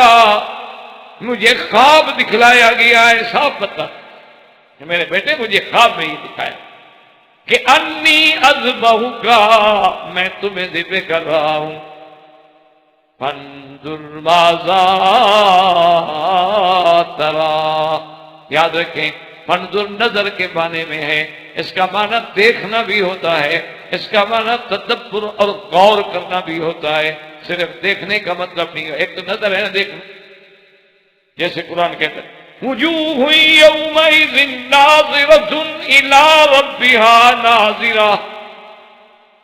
B: مجھے خواب دکھلایا گیا ہے، صاف پتہ کہ میرے بیٹے مجھے خواب میں یہ دکھایا کہ انی اذبحک، میں تمہیں ذبح کر رہا ہوں، فانظر ماذا ترى، یاد رکھیں فانظر نظر کے معنی میں ہے، اس کا معنی دیکھنا بھی ہوتا ہے، اس کا معنی تدبر اور غور کرنا بھی ہوتا ہے، صرف دیکھنے کا مطلب نہیں ہے۔ ایک تو نظر ہے نا دیکھنا، جیسے قرآن کہتا ہے وجوہ یومئذ ناظرۃ الی ربها ناظرہ،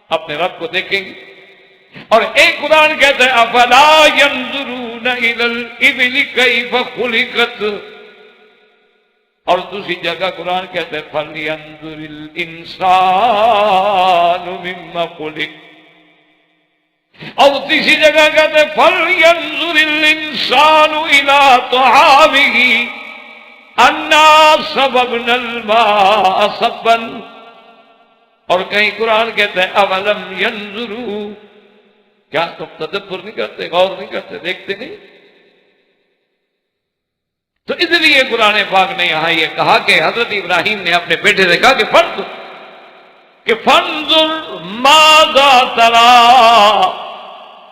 B: اپنے رب کو دیکھیں گے۔ اور ایک قرآن کہتا ہے افلا ينظرون الى الابل کیف خلقت، اور دوسری جگہ قرآن کہتا ہے فلینظر الانسان مما خلق، اور تیسری جگہ کہتا ہے فلینظر الانسان الى طعامه انا صببنا الماء صبا، اور کہیں قرآن کہتا ہے اولم ینظروا، کیا تم تدبر نہیں کرتے، غور نہیں کرتے، دیکھتے نہیں؟ تو اس لیے قرآن پاک نے یہاں یہ کہا کہ حضرت ابراہیم نے اپنے بیٹے سے کہا کہ فانظر ماذا تری،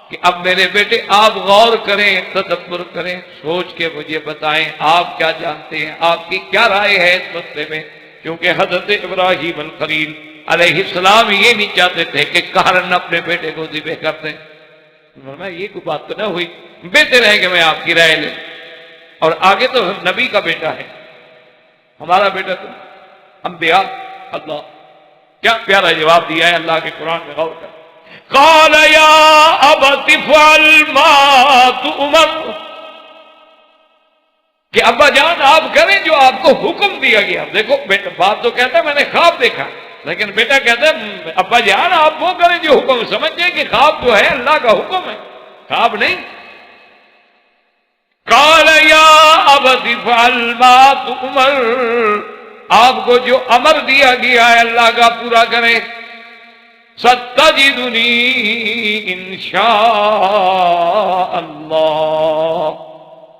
B: کہ اب میرے بیٹے آپ غور کریں، تدبر کریں، سوچ کے مجھے بتائیں آپ کیا جانتے ہیں، آپ کی کیا رائے ہے اس مسئلے میں۔ کیونکہ حضرت ابراہیم الخلیل علیہ السلام یہ نہیں چاہتے تھے کہ قہرن اپنے بیٹے کو ذبح کر دیں۔ فرمایا یہ کوئی بات تو نہ ہوئی، بہتر ہے کہ میں آپ کی رائے لیں، اور آگے تو نبی کا بیٹا ہے، ہمارا بیٹا تو انبیاء۔ اللہ کیا پیارا جواب دیا ہے اللہ کے قرآن میں، غور کر۔ قال یا ابت افعل ما تؤمر، کہ ابا جان آپ کریں جو آپ کو حکم دیا گیا۔ دیکھو بیٹا، باپ تو کہتا ہے میں نے خواب دیکھا، لیکن بیٹا کہتا ہے ابا جان آپ وہ کریں جو حکم، سمجھ جائیں کہ خواب جو ہے اللہ کا حکم ہے، خواب نہیں۔ قال یا ابت افعل ما تؤمر، آپ کو جو امر دیا گیا ہے اللہ کا پورا کریں۔ ستجدنی انشاء اللہ،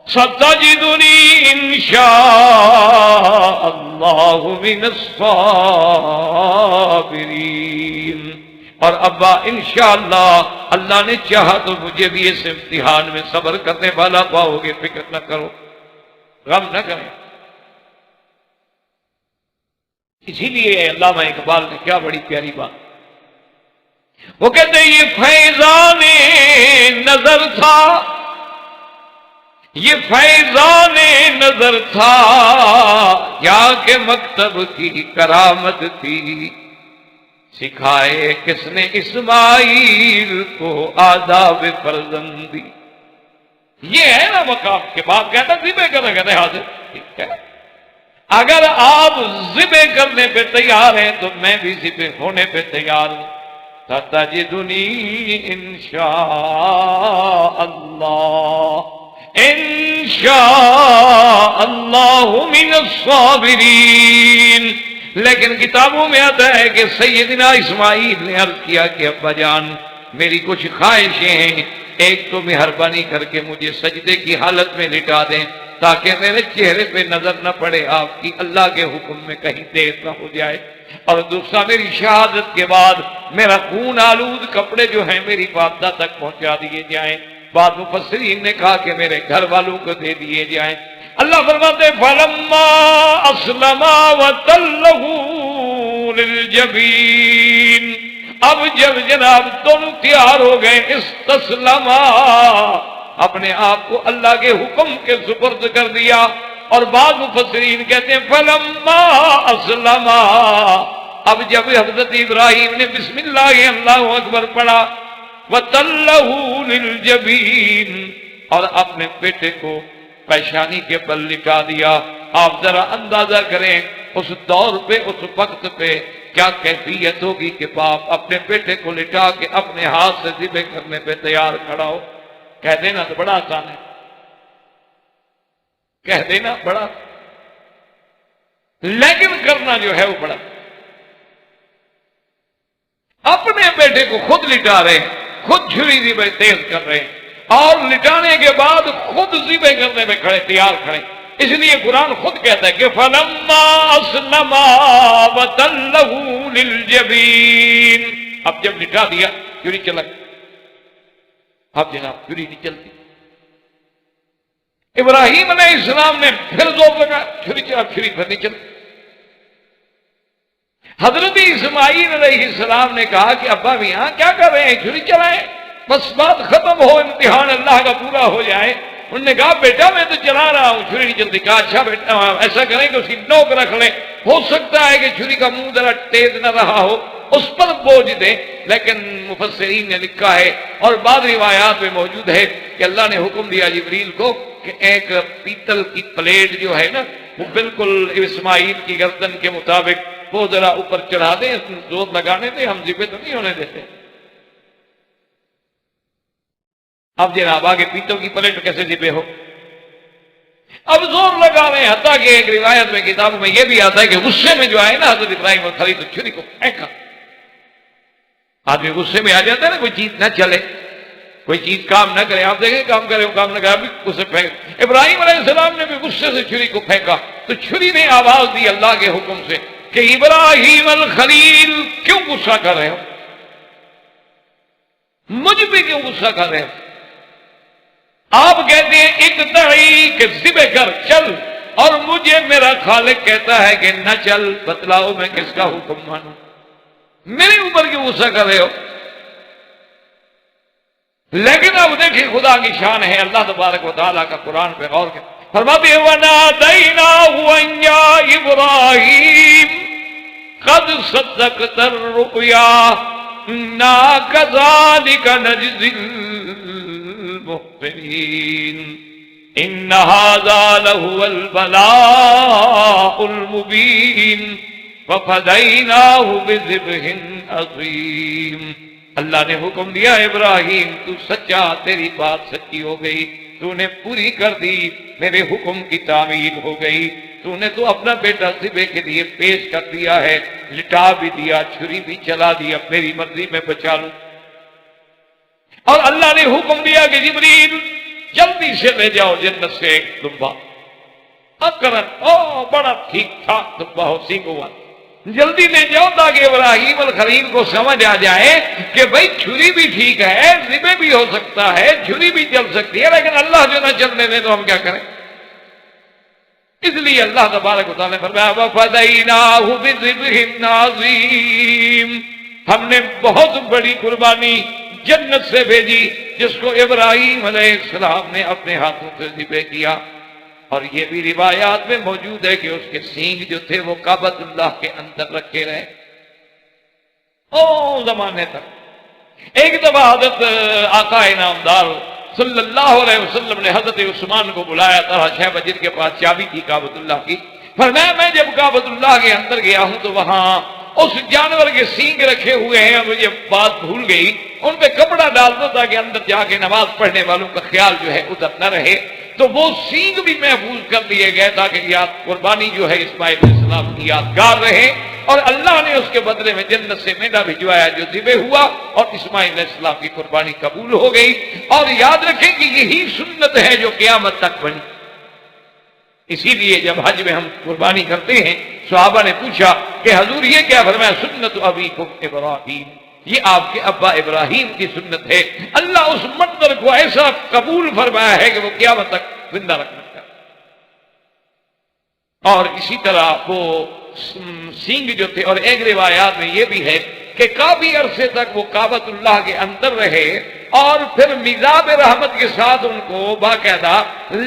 B: ستجدنی انشاء اللہ من الصابرین، اور ابا انشاءاللہ اللہ نے چاہا تو مجھے بھی اس امتحان میں صبر کرنے والا پاؤ گے، فکر نہ کرو، غم نہ کریں۔ اسی لیے علامہ اقبال نے کیا بڑی پیاری بات، وہ کہتے ہیں یہ فیضان نظر تھا، یہ فیضان نظر تھا، یا کہ مکتب کی کرامت تھی، سکھائے کس نے اسماعیل کو آداب فرزندی۔ یہ ہے نا مقام کے بعد کہتا ذبح کرنا، کہتے حاضر، ٹھیک ہے، اگر آپ ذبح کرنے پہ تیار ہیں تو میں بھی ذبح ہونے پہ تیار ہوں۔ ستجدنی انشاء اللہ، انشاء اللہ من الصابرین۔ لیکن کتابوں میں آتا ہے کہ سیدنا اسماعیل نے عرض کیا کہ ابا جان میری کچھ خواہشیں ہیں، ایک تو مہربانی کر کے مجھے سجدے کی حالت میں لٹا دیں تاکہ میرے چہرے پہ نظر نہ پڑے آپ کی، اللہ کے حکم میں کہیں دیر نہ ہو جائے، اور دوسرا میری شہادت کے بعد میرا خون آلود کپڑے جو ہیں میری والدہ تک پہنچا دیے جائیں۔ بعد مفسرین نے کہا کہ میرے گھر والوں کو دے دیے جائیں۔ اللہ فرماتے ہیں فَلَمَّا أَسْلَمَا وَتَلَّهُ لِلْجَبِينِ، اب جب جناب دونوں تیار ہو گئے، استسلما، اپنے آپ کو اللہ کے حکم کے سپرد کر دیا، اور بعض مفسرین کہتے ہیں فَلَمَّا أَسْلَمَا، اب جب حضرت ابراہیم نے بسم اللہ اللہ اکبر پڑھا، وَتَلَّهُ لِلْجَبِينِ، اور اپنے بیٹے کو پیشانی کے بل لٹا دیا۔ آپ ذرا اندازہ کریں اس دور پہ، اس وقت پہ کیا کیفیت ہوگی کہ باپ اپنے بیٹے کو لٹا کے اپنے ہاتھ سے ذبح کرنے پہ تیار کھڑا ہو۔ کہہ دینا تو بڑا آسان ہے، کہہ دینا بڑا، لیکن کرنا جو ہے وہ بڑا۔ اپنے بیٹے کو خود لٹا رہے ہیں، خود چھری ذبح تیز کر رہے ہیں، اور لٹانے کے بعد خود ذبح کرنے میں کھڑے، تیار کھڑے۔ اس لیے قرآن خود کہتا ہے کہ فَلَمَّا أَسْلَمَا وَتَلَّهُ لِلْجَبِينِ، اب جب لٹا دیا چھری چلا، اب جناب چھری نہیں چلتی۔ ابراہیم علیہ السلام نے پھر زور لگا، چھری چلا، چھری پھر نہیں چلتی۔ حضرت اسماعیل علیہ السلام نے کہا کہ ابا میاں کیا کر رہے ہیں، چھری چلائیں، بس بات ختم ہو، امتحان اللہ کا پورا ہو جائے۔ انہوں نے کہا بیٹا میں تو چلا رہا ہوں، چھری نہیں چلتی۔ کہا اچھا بیٹا ایسا کریں کہ اس کی نوک رکھ لیں، ہو سکتا ہے کہ چھری کا منہ ذرا تیز نہ رہا ہو، اس پر بوجھ دیں۔ لیکن مفسرین نے لکھا ہے اور بعض روایات میں موجود ہے کہ اللہ نے حکم دیا جبریل کو کہ ایک پیتل کی پلیٹ جو ہے نا وہ بالکل اسماعیل کی گردن کے مطابق وہ ذرا اوپر چڑھا دیں، زور لگانے دیں، ہم ذبح تو نہیں ہونے دیتے۔ اب جناب آگے پیتل کی پلیٹ کیسے ذبح ہو، اب زور لگا رہے ہیں، حتیٰ کہ ایک روایت میں کتابوں میں یہ بھی آتا ہے کہ غصے میں جو آئے نا حضرت ابراہیم اور خلیل چھری کو پھینکا، آدمی غصے میں آ جاتا ہے نا، کوئی چیز نہ چلے، کوئی چیز کام نہ کرے، آپ دیکھیں کام کرے وہ کام نہ کرے، ابھی اسے پھینک۔ ابراہیم علیہ السلام نے بھی غصے سے چھری کو پھینکا تو چھری نے آواز دی اللہ کے حکم سے کہ ابراہیم الخلیل کیوں غصہ کر رہے ہو، مجھ پہ کیوں غصہ کر رہے ہو؟ آپ کہتے ہیں ایک دعی کہ ذبح کر چل، اور مجھے میرا خالق کہتا ہے کہ نہ چل، بتلاؤ میں کس کا حکم مانوں، میرے اوپر کیوں غصہ کر رہے ہو؟ لیکن اب دیکھیں خدا کی شان ہے، اللہ تبارک و تعالیٰ کا قرآن پہ غور کریں، فرماتے ہیں وَنَادَيْنَاهُ أَن يَا إِبْرَاهِيمُ قَدْ صَدَّقْتَ الرُّؤْيَا إِنَّا كَذَلِكَ نَجْزِي الْمُحْسِنِينَ إِنَّ هَذَا لَهُوَ الْبَلَاءُ الْمُبِينُ وَفَدَيْنَاهُ بِذِبْحٍ عَظِيمٍ۔ اللہ نے حکم دیا ابراہیم تو سچا، تیری بات سچی ہو گئی، تو نے پوری کر دی، میرے حکم کی تعمیل ہو گئی، تو نے تو اپنا بیٹا ذبح کے لیے پیش کر دیا ہے، لٹا بھی دیا، چھری بھی چلا دی، اب میری مرضی میں بچا لوں۔ اور اللہ نے حکم دیا کہ جبریل جلدی سے لے جاؤ جنت سے ایک دمبا، اکرن بڑا ٹھیک ٹھاک دمبا ہو، سینگ ہوا، جلدی لے جاؤ تاکہ ابراہیم الخلیل کو سمجھ آ جائے کہ بھائی چھری بھی ٹھیک ہے، ذبح بھی ہو سکتا ہے، چھری بھی چل سکتی ہے، لیکن اللہ جو نہ چلنے دے تو ہم کیا کریں؟ اس لیے اللہ تبارک و تعالیٰ نے فرمایا وَفَدَيْنَاهُ بِذِبْحٍ عَظِيمٍ، ہم نے بہت بڑی قربانی جنت سے بھیجی جس کو ابراہیم علیہ السلام نے اپنے ہاتھوں سے ذبح کیا۔ اور یہ بھی روایات میں موجود ہے کہ اس کے سینگ جو تھے وہ کعبۃ اللہ کے اندر رکھے رہے زمانے تک۔ ایک دفعہ حضرت آقا انعامدار صلی اللہ علیہ وسلم نے حضرت عثمان کو بلایا تھا، 6 مسجد کے پاس چابی تھی کعبۃ اللہ کی، فرمایا میں جب کعبۃ اللہ کے اندر گیا ہوں تو وہاں اس جانور کے سینگ رکھے ہوئے ہیں، مجھے بات بھول گئی، ان پہ کپڑا ڈالتا تھا کہ اندر جا کے نماز پڑھنے والوں کا خیال جو ہے ادھر نہ رہے، تو وہ سینگ بھی محفوظ کر دیے گئے تاکہ یاد قربانی جو ہے اسماعیل علیہ السلام کی یادگار رہے، اور اللہ نے اس کے بدلے میں جنت سے مینڈا بھجوایا جو ذبح ہوا، اور اسماعیل علیہ السلام کی قربانی قبول ہو گئی۔ اور یاد رکھیں کہ یہی سنت ہے جو قیامت تک بنی۔ اسی لیے جب حج میں ہم قربانی کرتے ہیں، صحابہ نے پوچھا کہ حضور یہ کیا؟ فرمایا سنت ابیکم ابراہیم، یہ آپ کے ابا ابراہیم کی سنت ہے۔ اللہ اس منظر کو ایسا قبول فرمایا ہے کہ وہ قیامت تک زندہ رکھنا چاہتا۔ اور اسی طرح وہ سینگ جو تھے، اور ایک روایات میں یہ بھی ہے کہ کافی عرصے تک وہ کعبۃ اللہ کے اندر رہے، اور پھر میزاب رحمت کے ساتھ ان کو باقاعدہ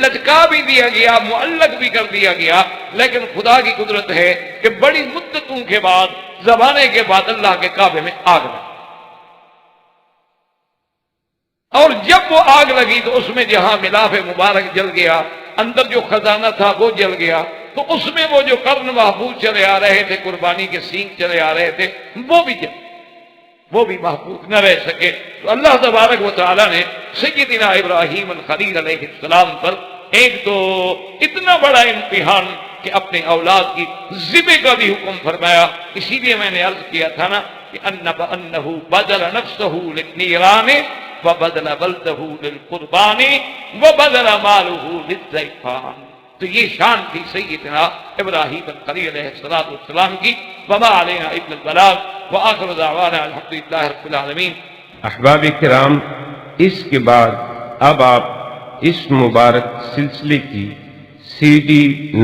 B: لٹکا بھی دیا گیا، معلق بھی کر دیا گیا، لیکن خدا کی قدرت ہے کہ بڑی مدتوں کے بعد، زمانے کے بعد اللہ کے کعبے میں آگ لگی، اور جب وہ آگ لگی تو اس میں جہاں ملاف مبارک جل گیا، اندر جو خزانہ تھا وہ جل گیا، تو اس میں وہ جو قرن محفوظ چلے آ رہے تھے، قربانی کے سینگ چلے آ رہے تھے، وہ بھی محفوظ نہ رہ سکے۔ تو اللہ تبارک و تعالیٰ نے سیدنا ابراہیم الخلیل علیہ السلام پر ایک تو اتنا بڑا امتحان کہ اپنے اولاد کی ذبح کا بھی حکم فرمایا۔ اسی لیے میں نے عرض کیا تھا نا کہ انہ بدل نفسہ للنیران وبدل ولدہ للقربان وبدل مالہ للضیفان۔ تو یہ شان تھی سیدنا ابراہیم الخلیل علیہ السلام کی۔ وما علینا الا البلاغ وآخر دعوانا الحمدللہ رب العالمین۔
A: احباب کرام، اس کے بعد اب آپ اس مبارک سلسلے کی CD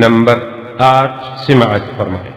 A: نمبر 8 سماعت فرمائیں۔